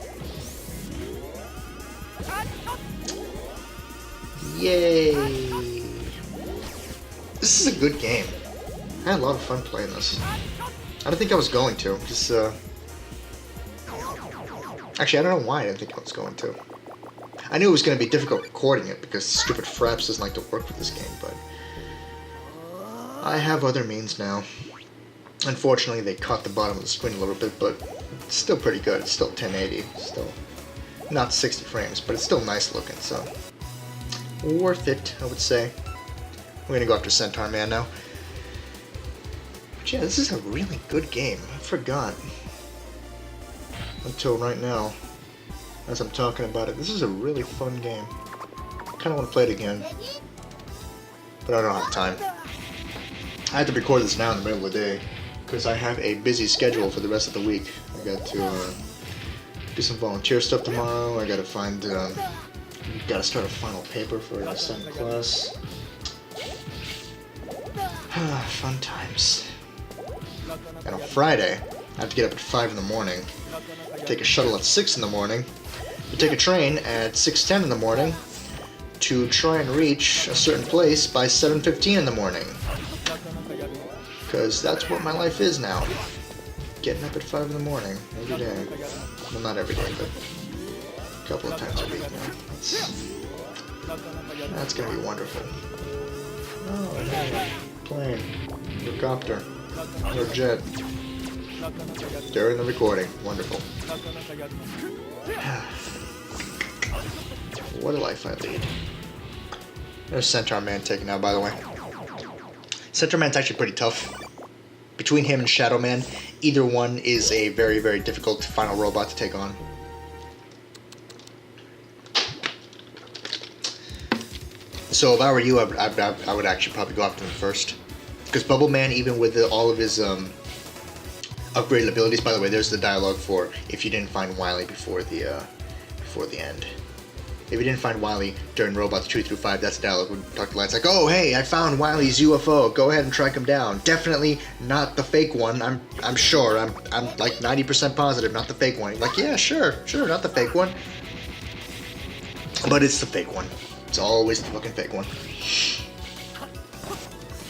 Yay! This is a good game. I had a lot of fun playing this. I don't think I was going to. Just, actually, I don't know why I didn't think I was going to. I knew it was going to be difficult recording it because stupid Fraps doesn't like to work with this game, but I have other means now. Unfortunately, they caught the bottom of the screen a little bit, but it's still pretty good. It's still 1080. Still not 60 frames, but it's still nice looking, so worth it, I would say. We're going to go after Centaur Man now. But yeah, this is a really good game. I forgot. Until right now, as I'm talking about it. This is a really fun game. I kind of want to play it again, but I don't have time. I have to record this now in the middle of the day, because I have a busy schedule for the rest of the week. I got to do some volunteer stuff tomorrow. I got to find Gotta start a final paper for the 7th class. Fun times. And on Friday, I have to get up at 5 in the morning, take a shuttle at 6 in the morning, take a train at 6:10 in the morning, to try and reach a certain place by 7:15 in the morning. Because that's what my life is now. Getting up at 5 in the morning, every day. Well, not every day, but a couple of times a week now. That's gonna be wonderful. Oh, hey, plane, helicopter, or jet. During the recording, wonderful. What a life I lead. There's Centaur Man taken out, by the way. Centaur Man's actually pretty tough. Between him and Shadow Man, either one is a very, very difficult final robot to take on. So if I were you, I would actually probably go after him first. Because Bubble Man, even with all of his upgraded abilities, by the way, there's the dialogue for if you didn't find Wily before the end. If you didn't find Wily during Robots 2 through 5, that's the dialogue. We talk to Lights like, oh hey, I found Wily's UFO. Go ahead and track him down. Definitely not the fake one. I'm sure. I'm like 90% positive, not the fake one. He's like, yeah, sure, not the fake one. But it's the fake one. It's always the fucking fake one.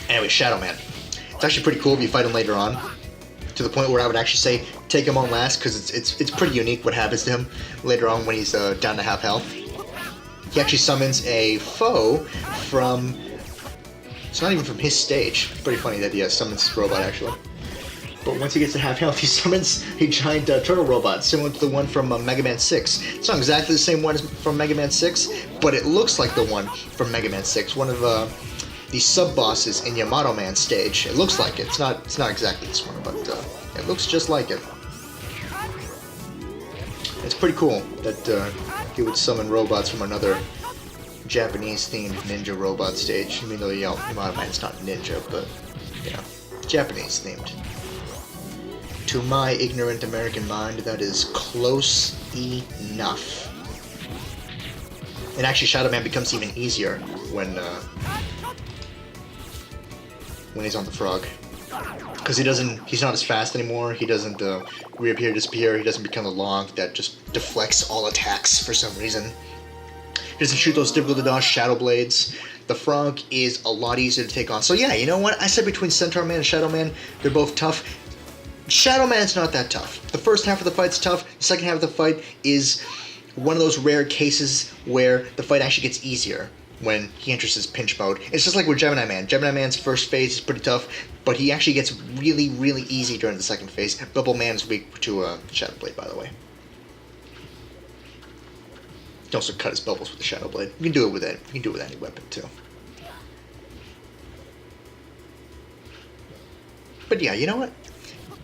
Anyway, Shadow Man. It's actually pretty cool if you fight him later on. To the point where I would actually say take him on last, because it's pretty unique what happens to him later on when he's down to half health. He actually summons a foe from... It's not even from his stage. It's pretty funny that he summons this robot, actually. But once he gets to half health, he summons a giant turtle robot, similar to the one from Mega Man 6. It's not exactly the same one as from Mega Man 6, but it looks like the one from Mega Man 6. One of the sub-bosses in Yamato Man's stage. It looks like it. It's not exactly this one, but it looks just like it. It's pretty cool that he would summon robots from another Japanese-themed ninja robot stage. Even though Yamato Man's not ninja, but you know, Japanese-themed. To my ignorant American mind, that is close enough. And actually, Shadow Man becomes even easier when he's on the frog. Because he's not as fast anymore, he doesn't reappear, disappear, he doesn't become the log that just deflects all attacks for some reason. He doesn't shoot those difficult to dodge shadow blades. The frog is a lot easier to take on. So yeah, you know what? I said between Centaur Man and Shadow Man, they're both tough. Shadow Man's not that tough. The first half of the fight's tough, the second half of the fight is one of those rare cases where the fight actually gets easier when he enters his pinch mode. It's just like with Gemini Man. Gemini Man's first phase is pretty tough, but he actually gets really, really easy during the second phase. Bubble Man's weak to Shadow Blade, by the way. You can also cut his bubbles with the Shadow Blade. You can do it with it. You can do it with any weapon too. But yeah, you know what?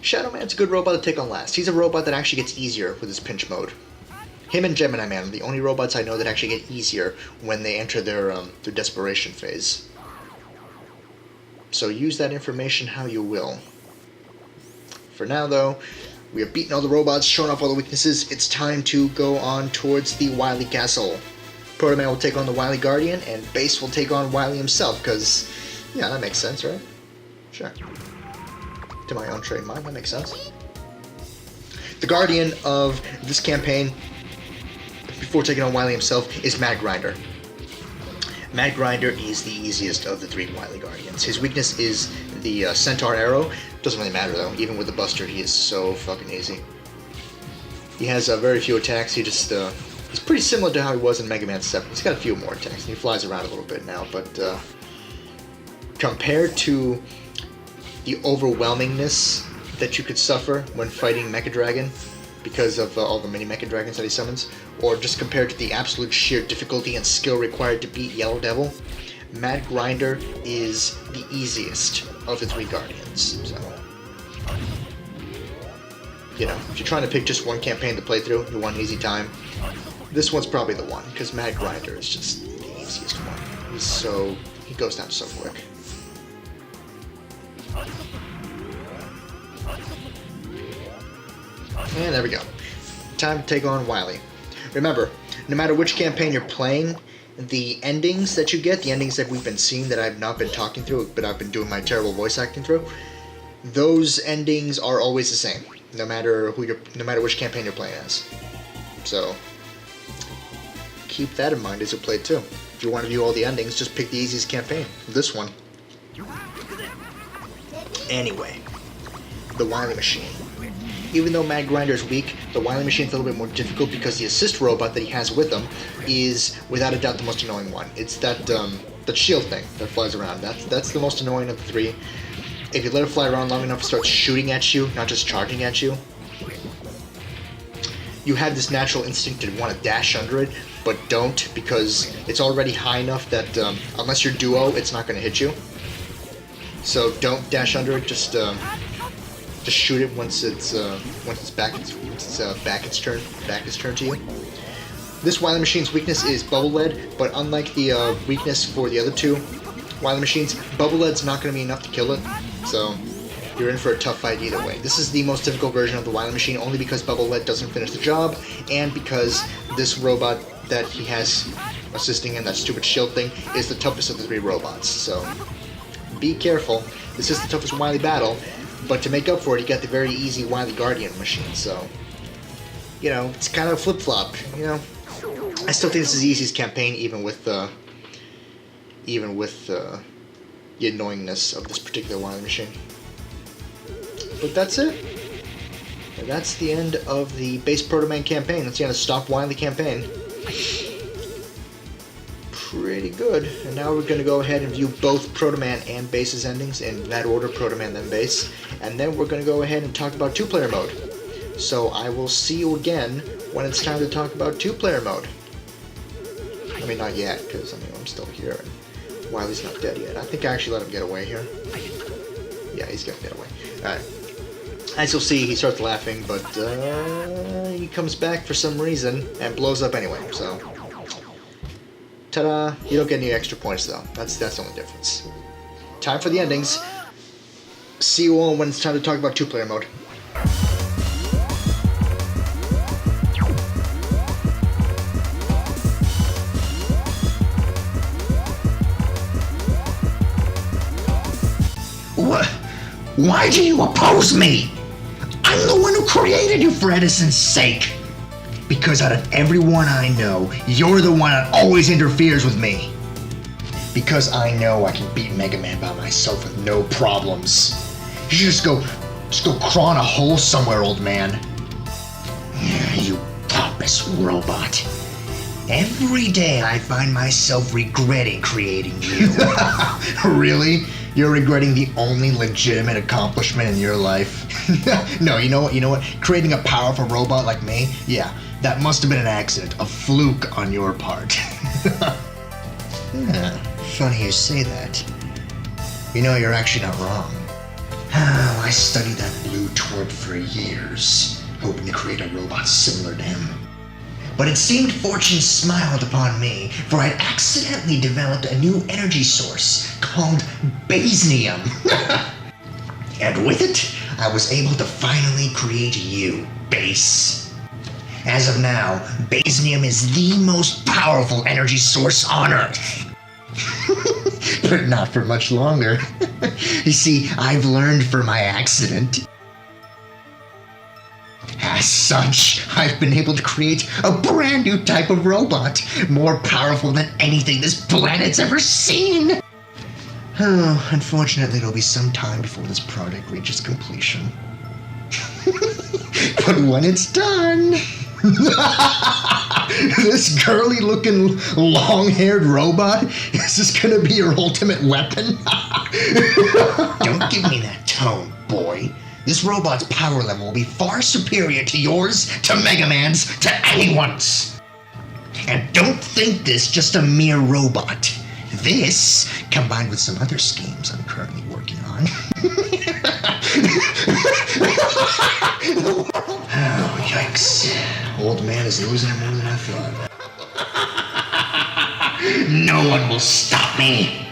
Shadow Man's a good robot to take on last. He's a robot that actually gets easier with his pinch mode. Him and Gemini Man are the only robots I know that actually get easier when they enter their desperation phase. So use that information how you will. For now, though, we have beaten all the robots, shown off all the weaknesses. It's time to go on towards the Wily Castle. Proto Man will take on the Wily Guardian, and Base will take on Wily himself, because, yeah, that makes sense, right? Sure. To my own trained mind, that makes sense. The Guardian of this campaign, before taking on Wily himself, is Mad Grinder. Mad Grinder is the easiest of the three Wily Guardians. His weakness is the Centaur Arrow. Doesn't really matter though, even with the Buster he is so fucking easy. He has very few attacks, he's pretty similar to how he was in Mega Man 7. He's got a few more attacks, and he flies around a little bit now, but compared to the overwhelmingness that you could suffer when fighting Mecha Dragon, because of all the mini Mecha Dragons that he summons, or just compared to the absolute sheer difficulty and skill required to beat Yellow Devil, Mad Grinder is the easiest of the three Guardians. So, you know, if you're trying to pick just one campaign to play through, you want an easy time, this one's probably the one, because Mad Grinder is just the easiest one. He goes down so quick. And there we go. Time to take on Wily. Remember, no matter which campaign you're playing, the endings that you get, the endings that we've been seeing that I've not been talking through, but I've been doing my terrible voice acting through, those endings are always the same, no matter which campaign you're playing as. So keep that in mind as you play too. If you want to view all the endings, just pick the easiest campaign. This one. Anyway, the Wily machine. Even though Mad Grinder is weak, the Wily machine's a little bit more difficult because the assist robot that he has with him is, without a doubt, the most annoying one. It's that shield thing that flies around. That's the most annoying of the three. If you let it fly around long enough, it starts shooting at you, not just charging at you. You have this natural instinct to want to dash under it, but don't, because it's already high enough that unless you're duo, it's not going to hit you. So don't dash under it. Just shoot it once it's back is turned to you. This Wily machine's weakness is bubble lead, but unlike the weakness for the other two Wily machines, bubble lead's not going to be enough to kill it. So you're in for a tough fight either way. This is the most difficult version of the Wily machine, only because bubble lead doesn't finish the job, and because this robot that he has assisting in, that stupid shield thing, is the toughest of the three robots. So be careful. This is the toughest Wily battle, but to make up for it, you got the very easy Wily Guardian machine. So, you know, it's kind of a flip-flop. You know, I still think this is the easiest campaign, even with the annoyingness of this particular Wily machine. But that's it. That's the end of the base Proto Man campaign. That's the end of Stop Wily campaign. Pretty good. And now we're going to go ahead and view both Proto Man and base's endings in that order, Proto Man then base. And then we're going to go ahead and talk about two-player mode. So I will see you again when it's time to talk about two-player mode. I mean, not yet, because I mean, I'm still here and Wily's not dead yet. I think I actually let him get away here. Yeah, he's going to get away. Alright. As you'll see, he starts laughing, but he comes back for some reason and blows up anyway, so ta-da! You don't get any extra points though. That's the only difference. Time for the endings. See you all when it's time to talk about two-player mode. What? Why do you oppose me? I'm the one who created you, for Edison's sake. Because out of everyone I know, you're the one that always interferes with me. Because I know I can beat Mega Man by myself with no problems. You should just go crawl in a hole somewhere, old man. You pompous robot. Every day I find myself regretting creating you. Really? You're regretting the only legitimate accomplishment in your life? No, you know what? Creating a powerful robot like me? Yeah, that must have been an accident, a fluke on your part. Funny you say that. You know, you're actually not wrong. I studied that blue twerp for years, hoping to create a robot similar to him. But it seemed fortune smiled upon me, for I'd accidentally developed a new energy source called Basenium. And with it, I was able to finally create you, Base. As of now, Basenium is the most powerful energy source on Earth. But not for much longer. You see, I've learned from my accident. As such, I've been able to create a brand new type of robot, more powerful than anything this planet's ever seen. Oh, unfortunately, it'll be some time before this project reaches completion. But when it's done, this girly-looking, long-haired robot, is this gonna be your ultimate weapon? Don't give me that tone, boy. This robot's power level will be far superior to yours, to Mega Man's, to anyone's. And don't think this just a mere robot. This, combined with some other schemes I'm currently working on. Oh, yikes. Old man is losing it more than I thought. No one will stop me.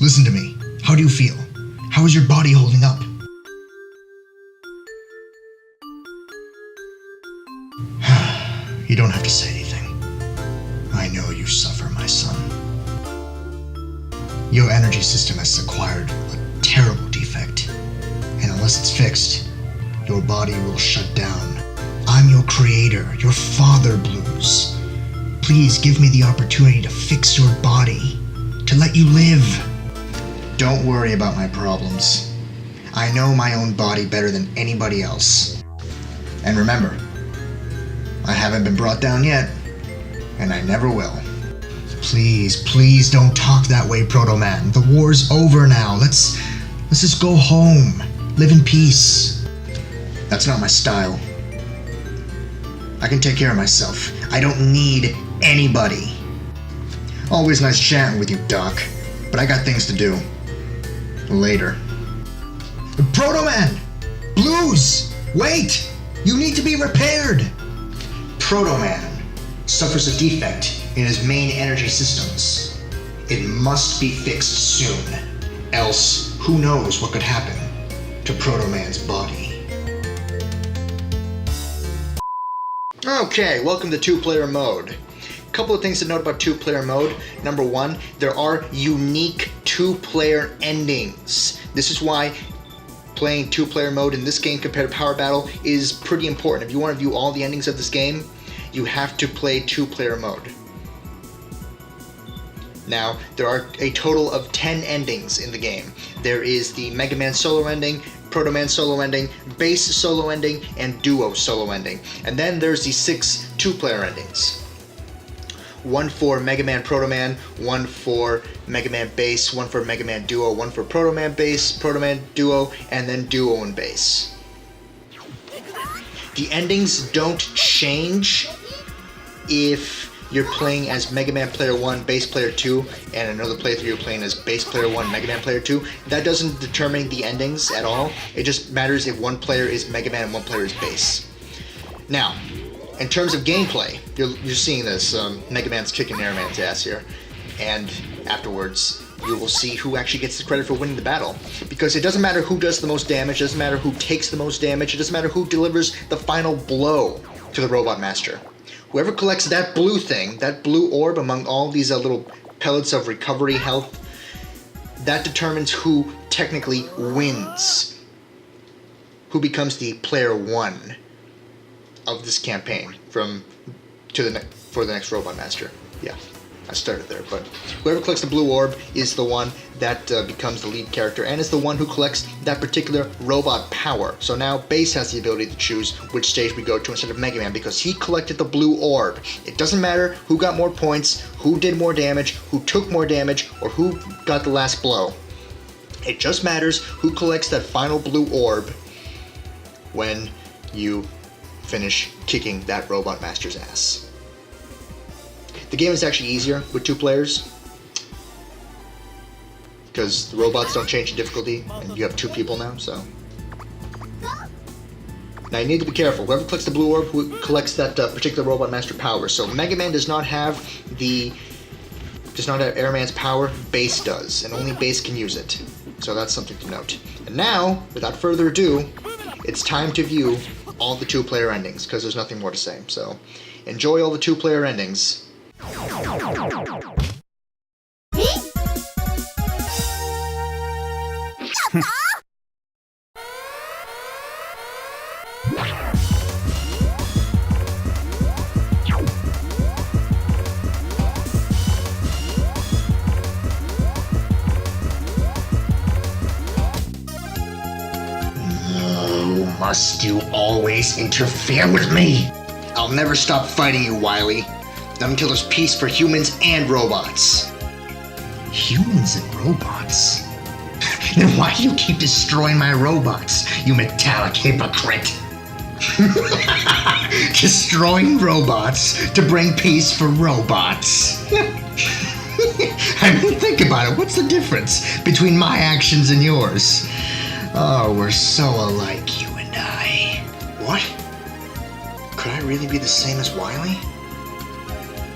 Listen to me. How do you feel? How is your body holding up? You don't have to say anything. I know you suffer, my son. Your energy system has acquired a terrible defect, and unless it's fixed, your body will shut down. I'm your creator, your father, Blues. Please give me the opportunity to fix your body, to let you live. Don't worry about my problems. I know my own body better than anybody else. And remember, I haven't been brought down yet, and I never will. Please don't talk that way, Proto Man. The war's over now. Let's just go home. Live in peace. That's not my style. I can take care of myself. I don't need anybody. Always nice chatting with you, Doc, but I got things to do. Later. Proto Man! Blues! Wait! You need to be repaired! Proto Man suffers a defect in his main energy systems. It must be fixed soon, else who knows what could happen to Proto Man's body. Okay, welcome to two-player mode. A couple of things to note about two-player mode. Number one, there are unique two-player endings. This is why playing two-player mode in this game compared to Power Battle is pretty important. If you want to view all the endings of this game, you have to play two-player mode. Now, there are a total of 10 endings in the game. There is the Mega Man solo ending, Proto Man solo ending, Bass solo ending, and Duo solo ending. And then there's the 6 two-player endings. One for Mega Man Proto Man, one for Mega Man Bass, one for Mega Man Duo, one for Proto Man Bass, Proto Man Duo, and then Duo and Bass. The endings don't change if you're playing as Mega Man Player 1, Bass Player 2, and another playthrough you're playing as Bass Player 1, Mega Man Player 2. That doesn't determine the endings at all. It just matters if one player is Mega Man and one player is Bass. Now, in terms of gameplay, you're seeing this. Mega Man's kicking Air Man's ass here. And afterwards, you will see who actually gets the credit for winning the battle. Because it doesn't matter who does the most damage, it doesn't matter who takes the most damage, it doesn't matter who delivers the final blow to the Robot Master. Whoever collects that blue thing, that blue orb among all these little pellets of recovery health, that determines who technically wins. Who becomes the player 1 of this campaign for the next Robot Master. Yeah, I started there, but whoever collects the blue orb is the one that becomes the lead character and is the one who collects that particular robot power. So now Bass has the ability to choose which stage we go to instead of Mega Man because he collected the blue orb. It doesn't matter who got more points, who did more damage, who took more damage, or who got the last blow. It just matters who collects that final blue orb when you finish kicking that Robot Master's ass. The game is actually easier with 2 players because the robots don't change in difficulty and you have 2 people now, so. Now you need to be careful. Whoever collects the blue orb who collects that particular Robot Master power. So Mega Man does not have Air Man's power, Bass does, and only Bass can use it. So that's something to note. And now, without further ado, it's time to view all the 2-player endings, because there's nothing more to say. So, enjoy all the 2-player endings. Must you always interfere with me? I'll never stop fighting you, Wily. Not until there's peace for humans and robots. Humans and robots? Then why do you keep destroying my robots, you metallic hypocrite? Destroying robots to bring peace for robots. I mean, think about it. What's the difference between my actions and yours? Oh, we're so alike, you and I. What? Could I really be the same as Wily?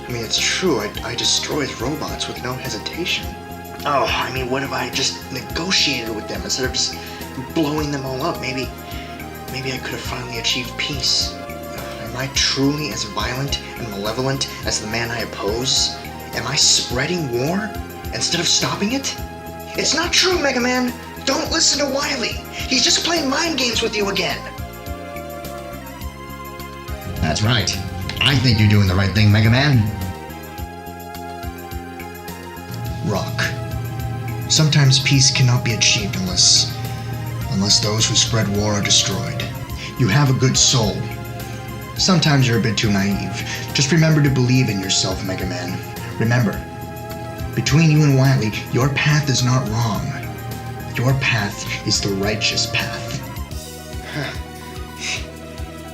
I mean, it's true, I destroy robots with no hesitation. Oh, I mean, what if I just negotiated with them instead of just blowing them all up? Maybe I could have finally achieved peace. Am I truly as violent and malevolent as the man I oppose? Am I spreading war instead of stopping it? It's not true, Mega Man. Don't listen to Wily. He's just playing mind games with you again. That's right. I think you're doing the right thing, Mega Man. Rock. Sometimes peace cannot be achieved unless those who spread war are destroyed. You have a good soul. Sometimes you're a bit too naive. Just remember to believe in yourself, Mega Man. Remember, between you and Wily, your path is not wrong. Your path is the righteous path.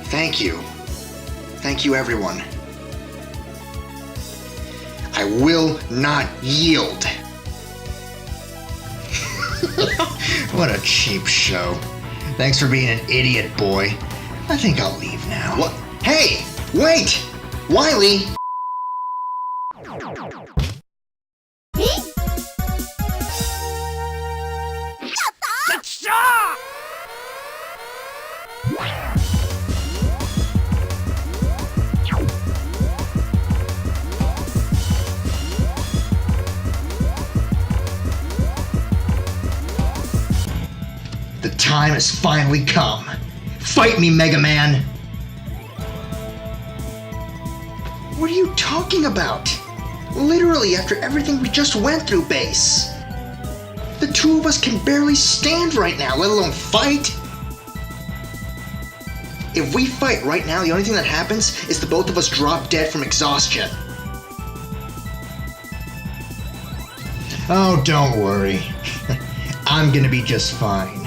Thank you. Thank you, everyone. I will not yield. What a cheap show. Thanks for being an idiot, boy. I think I'll leave now. What? Hey! Wait! Wily! The time has finally come. Fight me, Mega Man! What are you talking about? Literally, after everything we just went through, Base. The two of us can barely stand right now, let alone fight. If we fight right now, the only thing that happens is the both of us drop dead from exhaustion. Oh, don't worry. I'm gonna be just fine.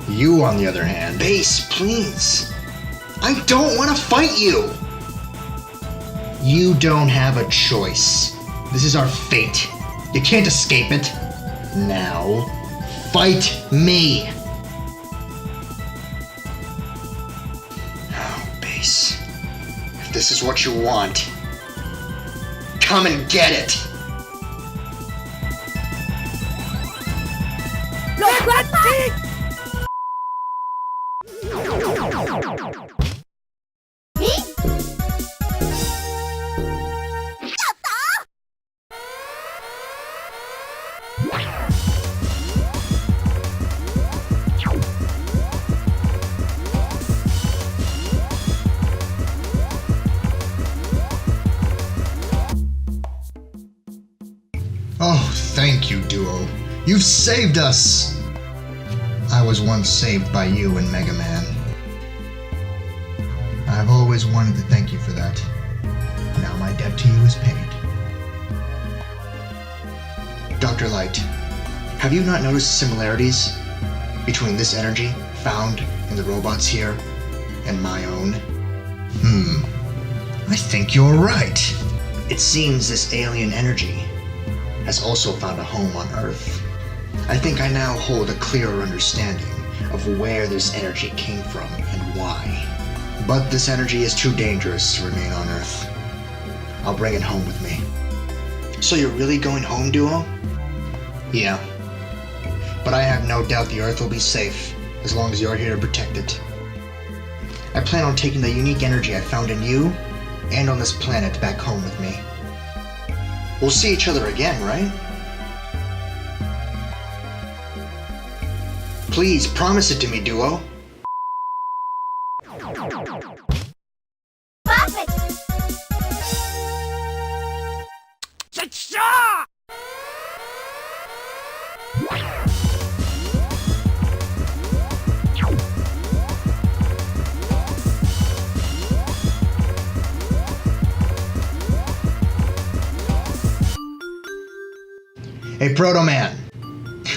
You, on the other hand... Base, please. I don't want to fight you. You don't have a choice. This is our fate. You can't escape it. Now, fight me. Oh, Base. If this is what you want, come and get it. Oh, thank you, Duo. You've saved us! I was once saved by you and Mega Man. I've always wanted to thank you for that. Now my debt to you is paid. Dr. Light, have you not noticed similarities between this energy found in the robots here and my own? I think you're right. It seems this alien energy has also found a home on Earth. I think I now hold a clearer understanding of where this energy came from and why. But this energy is too dangerous to remain on Earth. I'll bring it home with me. So you're really going home, Duo? Yeah. But I have no doubt the Earth will be safe as long as you're here to protect it. I plan on taking the unique energy I found in you and on this planet back home with me. We'll see each other again, right? Please, promise it to me, Duo. Hey, Proto Man.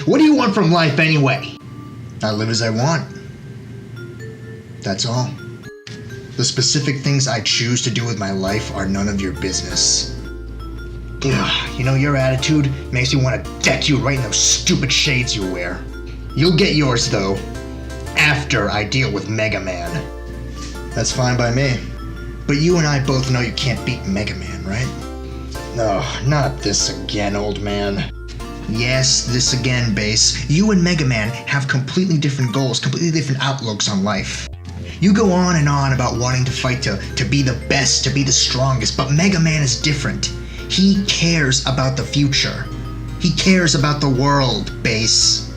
What do you want from life anyway? I live as I want. That's all. The specific things I choose to do with my life are none of your business. Ugh, you know, your attitude makes me want to deck you right in those stupid shades you wear. You'll get yours, though, after I deal with Mega Man. That's fine by me. But you and I both know you can't beat Mega Man, right? No, not this again, old man. Yes, this again, Base. You and Mega Man have completely different goals, completely different outlooks on life. You go on and on about wanting to fight to be the best, to be the strongest, but Mega Man is different. He cares about the future. He cares about the world, Base.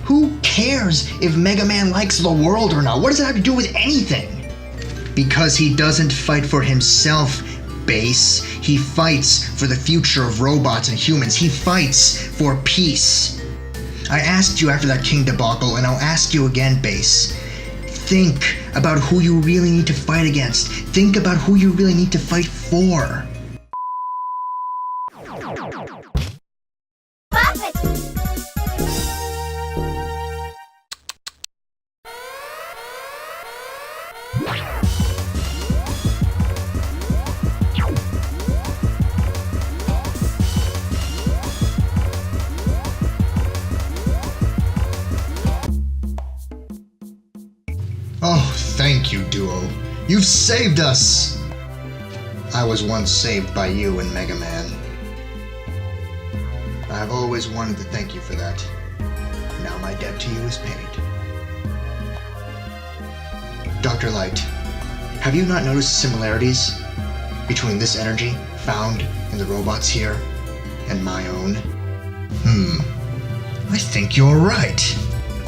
Who cares if Mega Man likes the world or not? What does it have to do with anything? Because he doesn't fight for himself, Base. He fights for the future of robots and humans. He fights for peace. I asked you after that King debacle, and I'll ask you again, Base. Think about who you really need to fight against. Think about who you really need to fight for. Oh, thank you, Duo. You've saved us! I was once saved by you and Mega Man. I've always wanted to thank you for that. Now my debt to you is paid. Dr. Light, have you not noticed similarities between this energy found in the robots here and my own? I think you're right.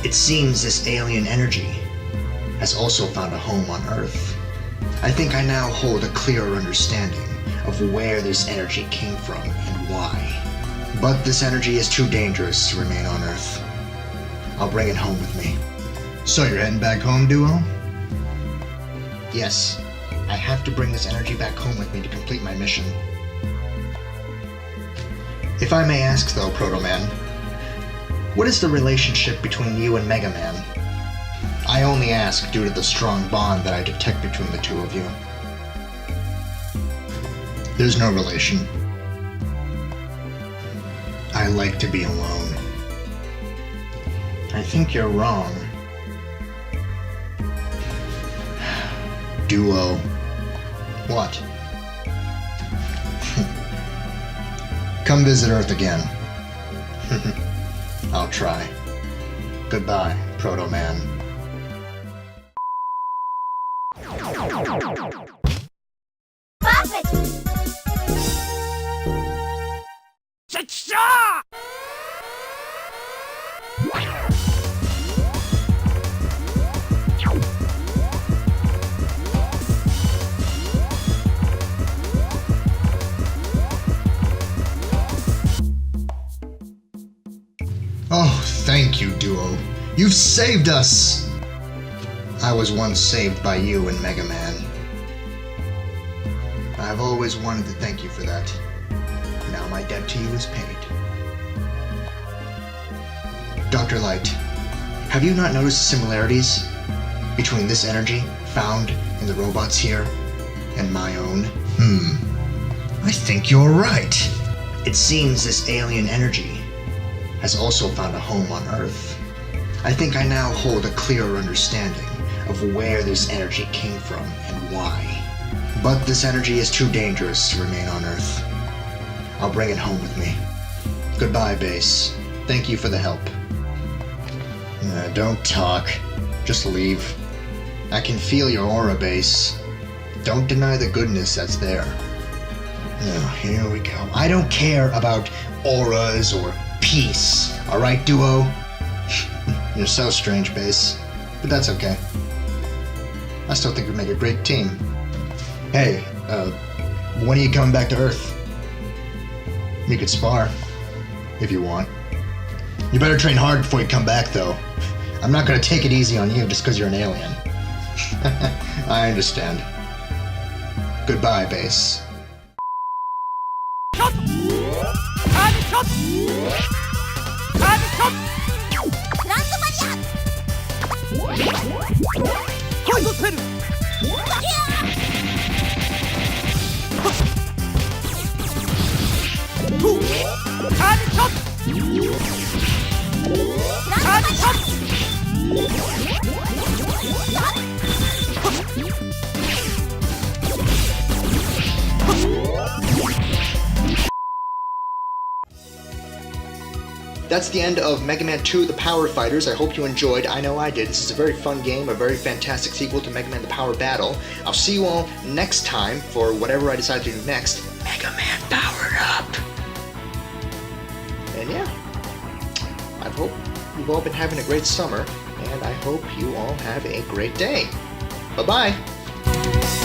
It seems this alien energy has also found a home on Earth. I think I now hold a clearer understanding of where this energy came from and why. But this energy is too dangerous to remain on Earth. I'll bring it home with me. So you're heading back home, Duo? Yes, I have to bring this energy back home with me to complete my mission. If I may ask though, Proto Man, what is the relationship between you and Mega Man? I only ask due to the strong bond that I detect between the two of you. There's no relation. I like to be alone. I think you're wrong. Duo. What? Come visit Earth again. I'll try. Goodbye, Proto Man. Oh, thank you, Duo. You've saved us! I was once saved by you and Mega Man. I've always wanted to thank you for that. Now my debt to you is paid. Dr. Light, have you not noticed similarities between this energy found in the robots here and my own? I think you're right. It seems this alien energy has also found a home on Earth. I think I now hold a clearer understanding of where this energy came from and why. But this energy is too dangerous to remain on Earth. I'll bring it home with me. Goodbye, Base. Thank you for the help. Don't talk. Just leave. I can feel your aura, Base. Don't deny the goodness that's there. Now, here we go. I don't care about auras or peace. Alright, Duo? You're so strange, Base. But that's okay. I still think we make a great team. Hey, when are you coming back to Earth? We could spar, if you want. You better train hard before you come back, though. I'm not gonna take it easy on you just because you're an alien. I understand. Goodbye, Base. that's the end of Mega Man 2 The Power Fighters. I hope you enjoyed. I know I did. This is a very fun game, a very fantastic sequel to Mega Man The Power Battle. I'll see you all next time for whatever I decide to do next. Mega Man Powered Up! And yeah, I hope you've all been having a great summer, and I hope you all have a great day. Bye-bye!